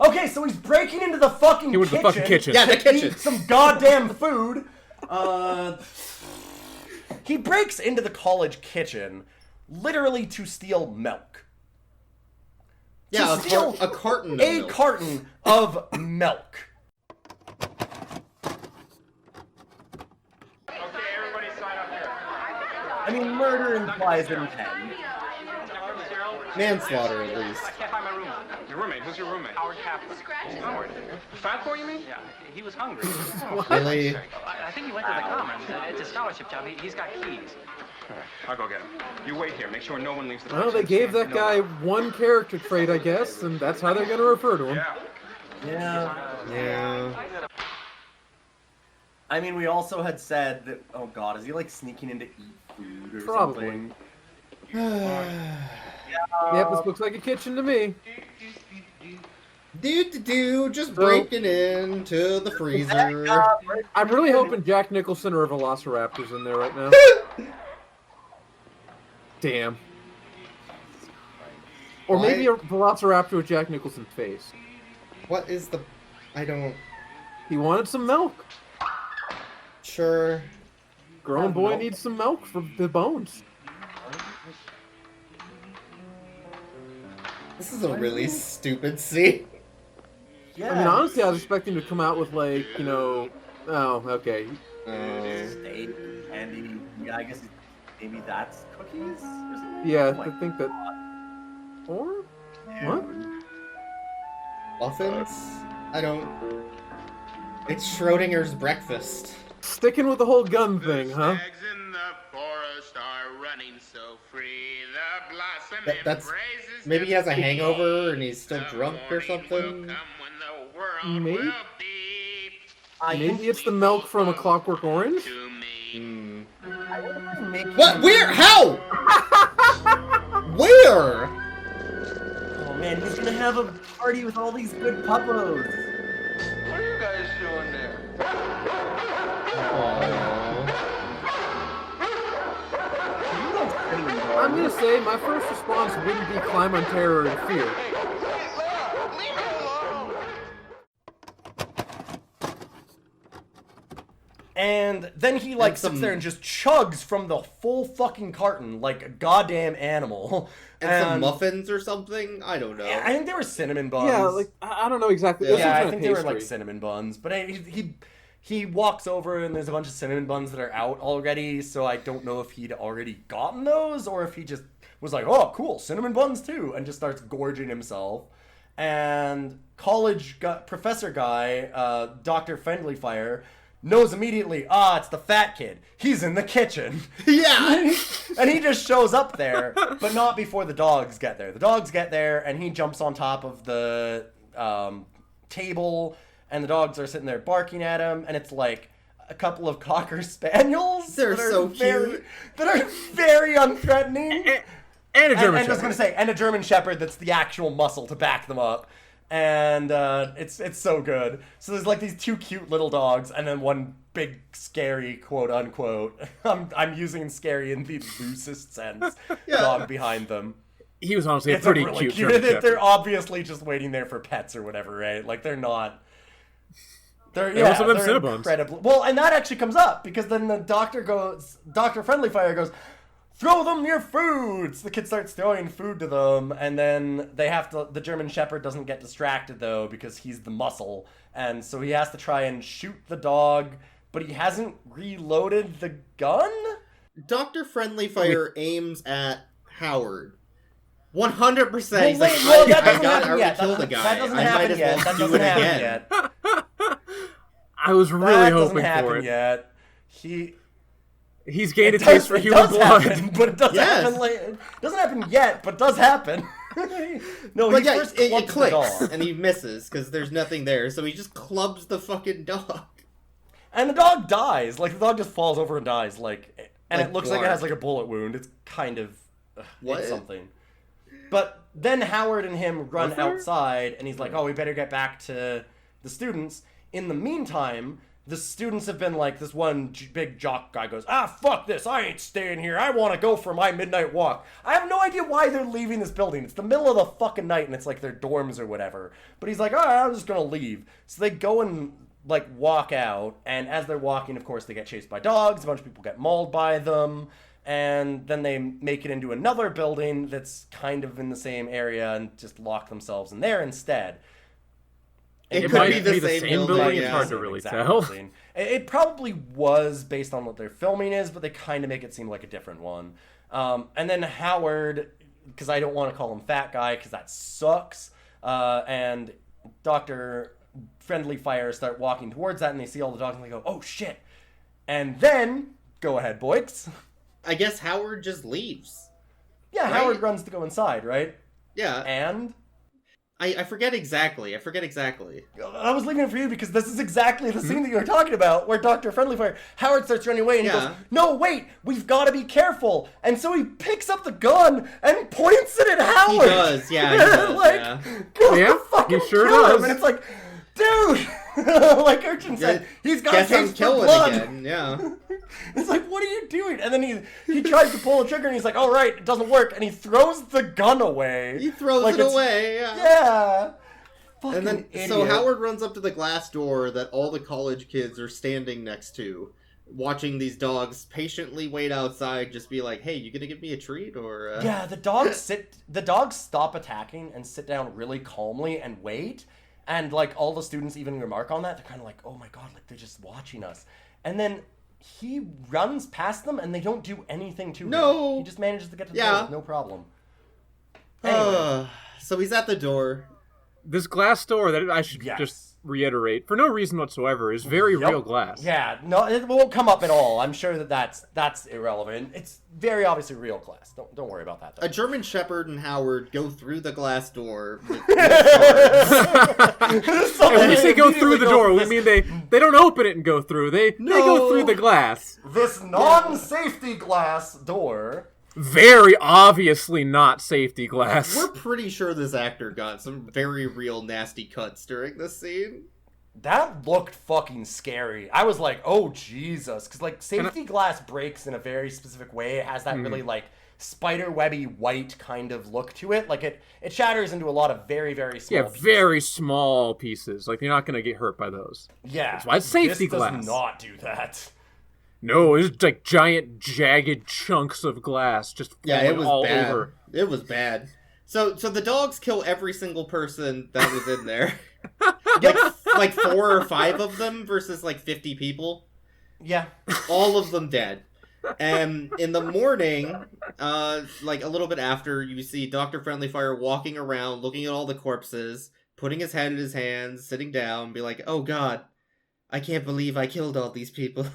Okay, so he's breaking into the fucking kitchen. The fucking kitchen. Yeah, the to kitchen. Eat some goddamn food. He breaks into the college kitchen literally to steal milk. Yeah, To steal a carton of a milk. carton of milk. Okay, everybody sign up here. I mean, murder implies intent. Manslaughter, at least. I can't find my roommate. Your roommate? Who's your roommate? Howard Kaplan. Howard. Fat boy, you mean? Yeah, he was hungry. Really? I think he went to the Commons. It's a scholarship job. He's got keys. All right, I'll go get him. You wait here. Make sure no one leaves the Well, they gave that guy one character trait, I guess, and that's how they're going to refer to him. Yeah. I mean, we also had said that, oh god, is he like sneaking in to eat food or Probably. something? Yep, this looks like a kitchen to me. Just breaking into the freezer. I'm really hoping Jack Nicholson or a Velociraptor's in there right now. Damn. Or Why? maybe a Velociraptor with Jack Nicholson's face. What is the... I don't... He wanted some milk. Sure. Grown boy needs some milk for the bones. This is a really stupid scene. Yeah. I mean, honestly, I was expecting to come out with, like, you know... Oh, okay. Steak, candy. Yeah, I guess maybe that's cookies or something? Yeah, Oh I think that... Or? What? Muffins? I don't... It's Schrodinger's breakfast. Sticking with the whole gun thing, huh? That's maybe he has a hangover and he's still drunk or something. Maybe it's the milk from A Clockwork Orange. What? Where? How? Where? Oh man, he's gonna have a party with all these good puppos. What are you guys doing there? I'm gonna say my first response wouldn't be climb on terror and fear. Leave me alone! And then he sits there and just chugs from the full fucking carton like a goddamn animal. And some muffins or something? I don't know. Yeah, I think they were cinnamon buns. Yeah, I don't know exactly. Yeah, I think they were cinnamon buns. But he walks over and there's a bunch of cinnamon buns that are out already, so I don't know if he'd already gotten those or if he just was like, oh, cool, cinnamon buns too, and just starts gorging himself. And professor guy, Dr. Friendly Fire, knows immediately, it's the fat kid. He's in the kitchen. Yeah! And he just shows up there, but not before the dogs get there. The dogs get there, and he jumps on top of the table, and the dogs are sitting there barking at him, and it's like a couple of Cocker Spaniels. They're so cute. That are very unthreatening. And a German Shepherd. And I was going to say, and a German Shepherd that's the actual muscle to back them up. And it's so good. So there's like these two cute little dogs, and then one big scary quote unquote. I'm using scary in the loosest sense. Dog behind them. He was honestly a pretty really cute German Shepherd. They're obviously just waiting there for pets or whatever, right? Like they're not. They're incredibly well, and that actually comes up because then the Dr. Friendly Fire goes, throw them your food. So the kid starts throwing food to them, and then the German Shepherd doesn't get distracted though because he's the muscle, and so he has to try and shoot the dog, but he hasn't reloaded the gun. Dr. Friendly Fire aims at Howard. 100%. He's like, that I got to kill the guy. That doesn't happen yet. That doesn't happen yet. I was really hoping for it. Yet. He's gained a taste for human blood. Happen, but it doesn't happen later. It doesn't happen yet, but does happen. No, but yeah, it clicks, and he misses, because there's nothing there, so he just clubs the fucking dog. And the dog dies. Like, the dog just falls over and dies, and it looks like it has, a bullet wound. It's kind of... it's something. But then Howard and him run outside, and he's like, we better get back to the students. In the meantime... the students have been like, this one big jock guy goes, fuck this, I ain't staying here, I want to go for my midnight walk. I have no idea why they're leaving this building. It's the middle of the fucking night, and it's like their dorms or whatever. But he's like, I'm just gonna leave. So they go and, walk out, and as they're walking, of course, they get chased by dogs, a bunch of people get mauled by them, and then they make it into another building that's kind of in the same area and just lock themselves in there instead. It could be the same building. It's hard to really tell. It probably was based on what their filming is, but they kind of make it seem like a different one. And then Howard, because I don't want to call him Fat Guy, because that sucks, and Dr. Friendly Fire start walking towards that, and they see all the dogs, and they go, oh shit. And then, go ahead, Boyks. I guess Howard just leaves. Yeah, right? Howard runs to go inside, right? Yeah. And... I forget exactly. I was leaving it for you because this is exactly the scene that you were talking about, where Dr. Friendly Fire, Howard starts running away and he goes, no, wait, we've got to be careful. And so he picks up the gun and points it at Howard. He does, yeah. He does, fucking he sure kill does. him. And it's like, dude, like Urchin said, he's got to taste for blood. Again, yeah. It's like, what are you doing? And then he tries to pull the trigger and he's like, all right, it doesn't work. And he throws the gun away. He throws it away, yeah. And then, idiot. So Howard runs up to the glass door that all the college kids are standing next to, watching these dogs patiently wait outside, just be like, hey, you gonna give me a treat? Or Yeah, the dogs stop attacking and sit down really calmly and wait. And, all the students even remark on that. They're kind of like, oh my god, they're just watching us. And then... he runs past them, and they don't do anything to him. He just manages to get to the door with no problem. Anyway. So he's at the door. This glass door that I should just reiterate, for no reason whatsoever, is very real glass. Yeah, no, it won't come up at all. I'm sure that's irrelevant. It's very obviously real glass. Don't worry about that, though. A German Shepherd and Howard go through the glass door. And when we say go through the door, we mean they don't open it and go through. They go through the glass. This non-safety glass door. Very obviously not safety glass. We're pretty sure this actor got some very real nasty cuts during this scene. That looked fucking scary. I was like, oh, Jesus. Because, like, safety glass breaks in a very specific way. It has that really, like, spider-webby white kind of look to it. Like, it shatters into a lot of very, very small pieces. Very small pieces. Like, you're not going to get hurt by those. Yeah. That's why it's safety glass. This does not do that. No, it's like giant, jagged chunks of glass just it was all bad. over. It was bad. So the dogs kill every single person that was in there. like 4 or 5 of them versus like 50 people. Yeah. All of them dead. And in the morning, like a little bit after, you see Dr. Friendlyfire walking around, looking at all the corpses, putting his head in his hands, sitting down, be like, oh God, I can't believe I killed all these people.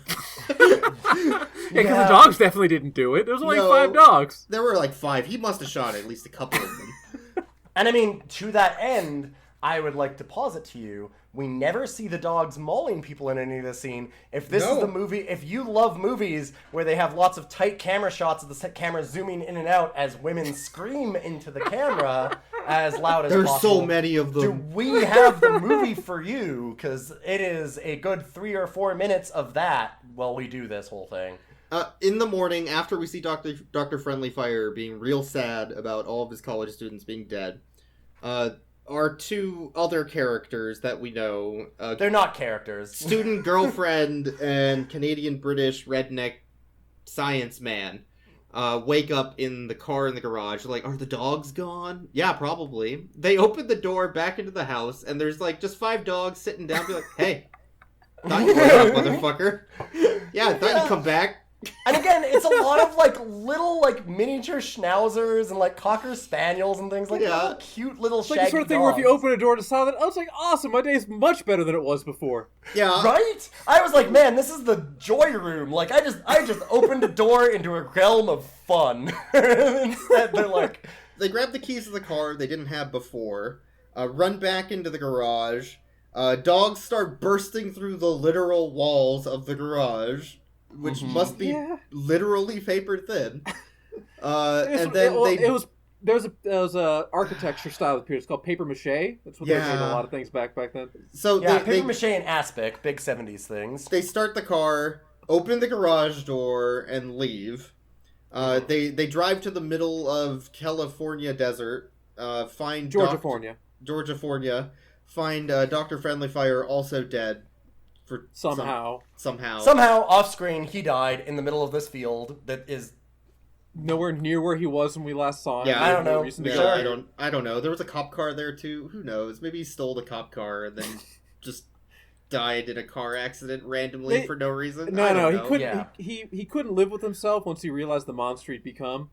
Because the dogs definitely didn't do it. There was only 5 dogs. There were like 5. He must have shot at least a couple of them. And I mean, to that end, I would like to posit to you, we never see the dogs mauling people in any of this scene. If this is the movie, if you love movies where they have lots of tight camera shots of the camera zooming in and out as women scream into the camera as loud as possible. There's so many of them. Do we have the movie for you? Because it is a good 3 or 4 minutes of that while we do this whole thing. In the morning, after we see Dr. Friendlyfire being real sad about all of his college students being dead, our 2 other characters that we know... They're not characters. Student girlfriend and Canadian-British redneck science man wake up in the car in the garage. They're like, are the dogs gone? Yeah, probably. They open the door back into the house, and there's like just 5 dogs sitting down, be like, hey, thought you were up, motherfucker. Yeah, I thought you'd come back. And again, it's a lot of like little like miniature schnauzers and like cocker spaniels and things like little cute little shaggy Like the sort of thing where if you open a door to silent, I was like, awesome, my day's much better than it was before. Yeah. Right? I was like, man, this is the joy room. Like I just opened a door into a realm of fun. Instead, they're like, they grab the keys to the car they didn't have before, run back into the garage. Dogs start bursting through the literal walls of the garage, which must be literally paper thin. There was a architecture style that appeared. It's called paper mache. That's what they made a lot of things back then. So paper mache and aspic, big 70s things. They start the car, open the garage door, and leave. They drive to the middle of California desert. Find Georgia, find Dr. Friendlyfire also dead. For somehow off screen he died in the middle of this field that is nowhere near where he was when we last saw him. Yeah, I don't know. I don't know. There was a cop car there too. Who knows? Maybe he stole the cop car and then just died in a car accident randomly for no reason. No, he couldn't. Yeah. He couldn't live with himself once he realized the monster he'd become.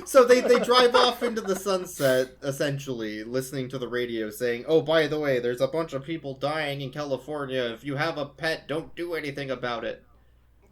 so they drive off into the sunset, essentially, listening to the radio saying, oh, by the way, there's a bunch of people dying in California. If you have a pet, don't do anything about it.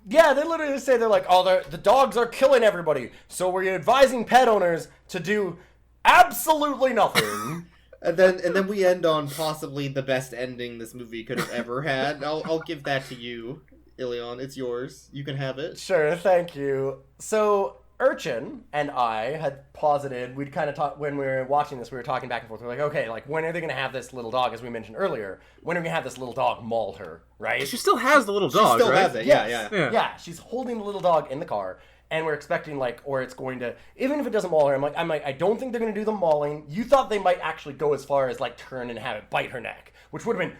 Yeah, they literally say, they're like, oh, the dogs are killing everybody, so we're advising pet owners to do absolutely nothing. And then we end on possibly the best ending this movie could have ever had. I'll give that to you, Ilyon. It's yours. You can have it. Sure, thank you. So, Urchin and I had posited, we'd kind of talk, when we were watching this, we were talking back and forth. We're like, okay, like, when are they going to have this little dog, as we mentioned earlier? When are we going to have this little dog maul her, right? She still has the little dog, She still right? has it, Yes. yeah. Yeah, she's holding the little dog in the car, and we're expecting, like, or it's going to, even if it doesn't maul her, I'm like, I don't think they're going to do the mauling. You thought they might actually go as far as, like, turn and have it bite her neck, which would have been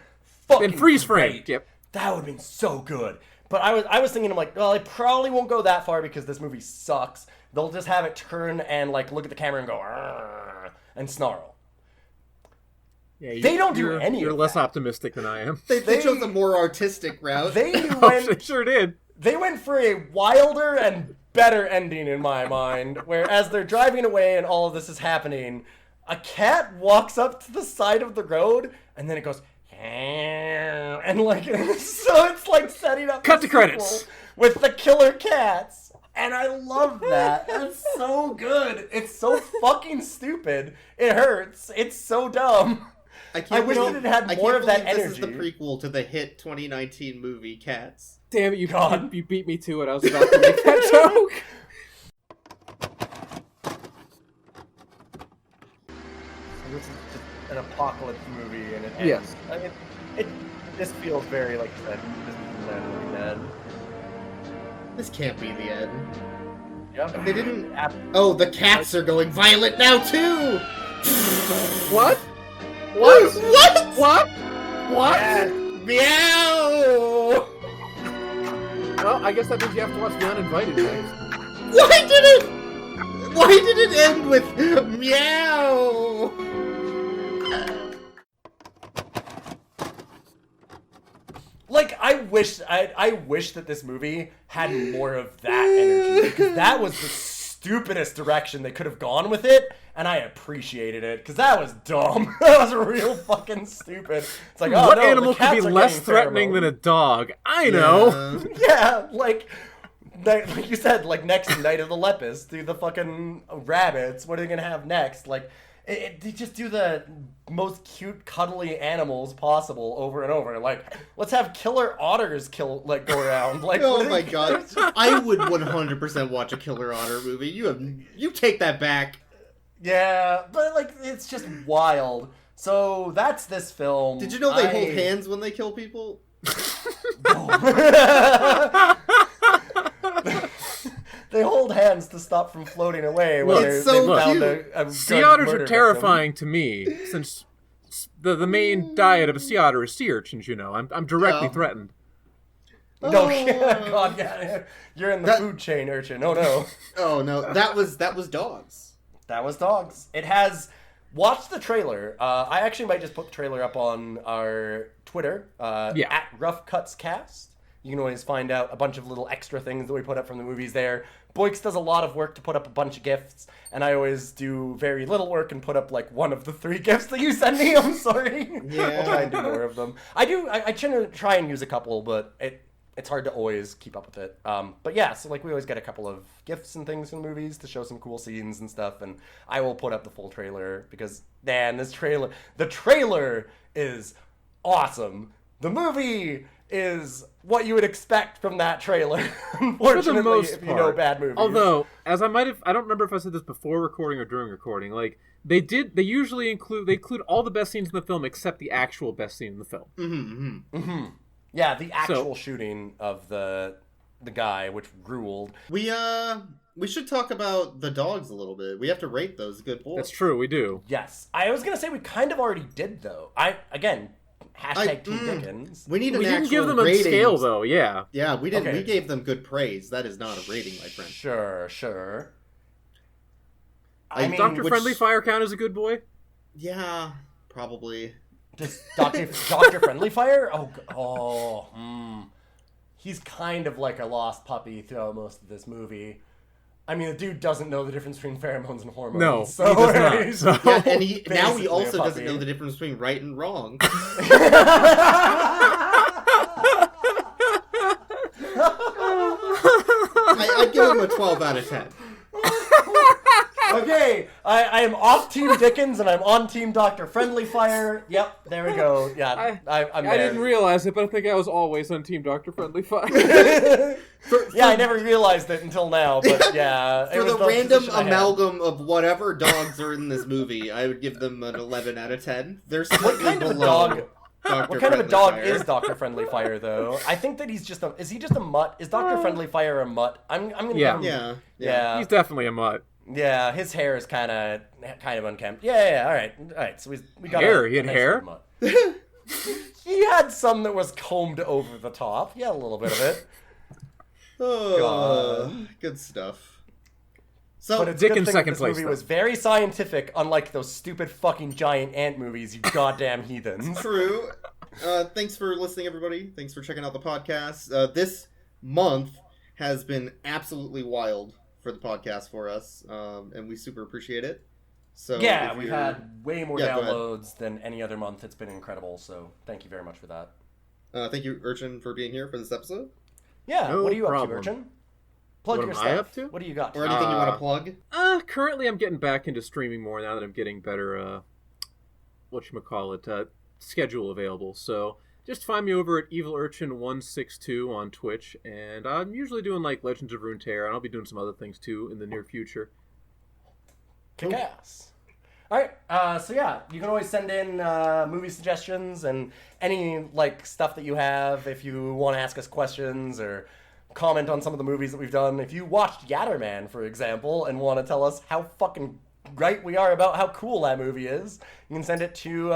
fucking freeze frame. great. Yep. That would have been so good. But I was thinking, I'm like, well, they probably won't go that far because this movie sucks. They'll just have it turn and, like, look at the camera and go, "Arr," and snarl. Yeah, they don't do any of that. You're less optimistic than I am. They chose a more artistic route. They They sure did. They went for a wilder and better ending in my mind, where as they're driving away and all of this is happening, a cat walks up to the side of the road, and then it goes, and like, so it's like setting up. Cut to credits with the killer cats, and I love that. It's so good. It's so fucking stupid. It hurts. It's so dumb. I wish that it had more of that energy. This is the prequel to the hit 2019 movie Cats. Damn it! You beat me to it. I was about to make that joke. This is just an apocalypse movie, and it ends. Yes. I mean, this feels very like you said. This is the end. This can't be the end. Yep. They didn't. Oh, the cats are going violent now too. What? What? What? What? What? Yeah. Meow. Well, I guess that means you have to watch The Uninvited next. Why did it end with meow? Like, I wish that this movie had more of that energy, because that was the stupidest direction they could have gone with it, and I appreciated it, because that was dumb. That was real fucking stupid. It's like, oh, what no, animal the could be cats are less getting threatening pheromones. than a dog? I know. Yeah, like you said, like next Night of the Lepus, do the fucking rabbits. What are they gonna have next? Like, they just do the most cute, cuddly animals possible over and over. Like, let's have killer otters go around. Like, Oh my god, I would 100% watch a Killer Otter movie. You take that back. Yeah, but like, it's just wild. So that's this film. Did you know they hold hands when they kill people? They hold hands to stop from floating away. Well, when it's so cute. Sea otters are terrifying to me, since the main diet of a sea otter is sea urchins. You know, I'm directly threatened. No, God, yeah, you're in the food chain, urchin. Oh no. Oh no, that was dogs. That was dogs. It has. Watch the trailer. I actually might just put the trailer up on our Twitter. At Rough Cuts Cast. You can always find out a bunch of little extra things that we put up from the movies there. Boyks does a lot of work to put up a bunch of gifts, and I always do very little work and put up like one of the 3 gifts that you send me. I'm sorry. Yeah. I'll try and do more of them. I try and use a couple, but it's hard to always keep up with it. But yeah, so like we always get a couple of gifts and things from movies to show some cool scenes and stuff, and I will put up the full trailer because, man, the trailer is awesome. The movie is what you would expect from that trailer. Unfortunately, if you know bad movies. Although, I don't remember if I said this before recording or during recording. Like they usually include all the best scenes in the film except the actual best scene in the film. Mm-hmm. Mm-hmm. Yeah, the actual shooting of the guy, which ruled. We should talk about the dogs a little bit. We have to rate those good boys. That's true, we do. Yes, I was gonna say we kind of already did though. Hashtag Team Dickens. We need an we actual didn't give them rating. a scale though. Yeah. Yeah, we didn't. Okay. We gave them good praise. That is not a rating, my friend. Sure. I mean, Dr. Friendly Fire count as a good boy? Yeah, probably. Does Dr. Friendly Fire? He's kind of like a lost puppy throughout most of this movie. I mean, the dude doesn't know the difference between pheromones and hormones. No, so he does not. Yeah, and now he basically also a doesn't puppy. know the difference between right and wrong. I'd give him a 12 out of 10. Okay, I am off Team Dickens and I'm on Team Dr. Friendly Fire. Yep, there we go. Yeah, I'm there. I didn't realize it, but I think I was always on Team Dr. Friendly Fire. I never realized it until now, but yeah. For the random amalgam of whatever dogs are in this movie, I would give them an 11 out of 10. They're slightly below. What kind of a dog is Dr. Friendly Fire, though? I think that he's just is he just a mutt? Is Dr. Friendly Fire a mutt? I'm gonna give him, yeah. He's definitely a mutt. Yeah, his hair is kind of unkempt. Yeah. All right. So we got hair. He had hair. He had some that was combed over the top. He had a little bit of it. Good stuff. So, but it's Dickens' good thing second this place, movie though. was very scientific, unlike those stupid fucking giant ant movies, you goddamn heathens. True. Thanks for listening, everybody. Thanks for checking out the podcast. This month has been absolutely wild for the podcast for us, and we super appreciate it. So yeah, if we've you're- had way more Yeah, go ahead. downloads than any other month. It's been incredible. So thank you very much for that. Thank you, Urchin, for being here for this episode. Yeah, No what are you problem. up to, Urchin? Plug What your am I stuff. up to? What do you got? Or anything you want to plug? Currently I'm getting back into streaming more now that I'm getting better, schedule available. So just find me over at EvilUrchin162 on Twitch, and I'm usually doing like Legends of Runeterra, and I'll be doing some other things too in the near future. Kick-ass. All right, so yeah, you can always send in movie suggestions and any like stuff that you have if you want to ask us questions or comment on some of the movies that we've done. If you watched Yatterman, for example, and want to tell us how fucking right we are about how cool that movie is, you can send it to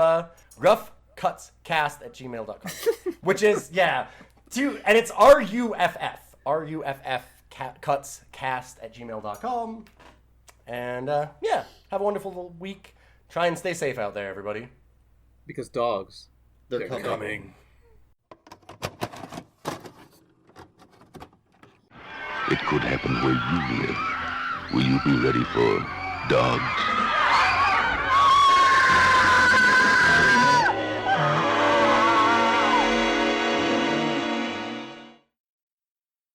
roughcutscast@gmail.com, which is and it's ruffcutscast@gmail.com. And have a wonderful week. Try and stay safe out there, everybody. Because dogs, They're coming. It could happen where you live. Will you be ready for dogs?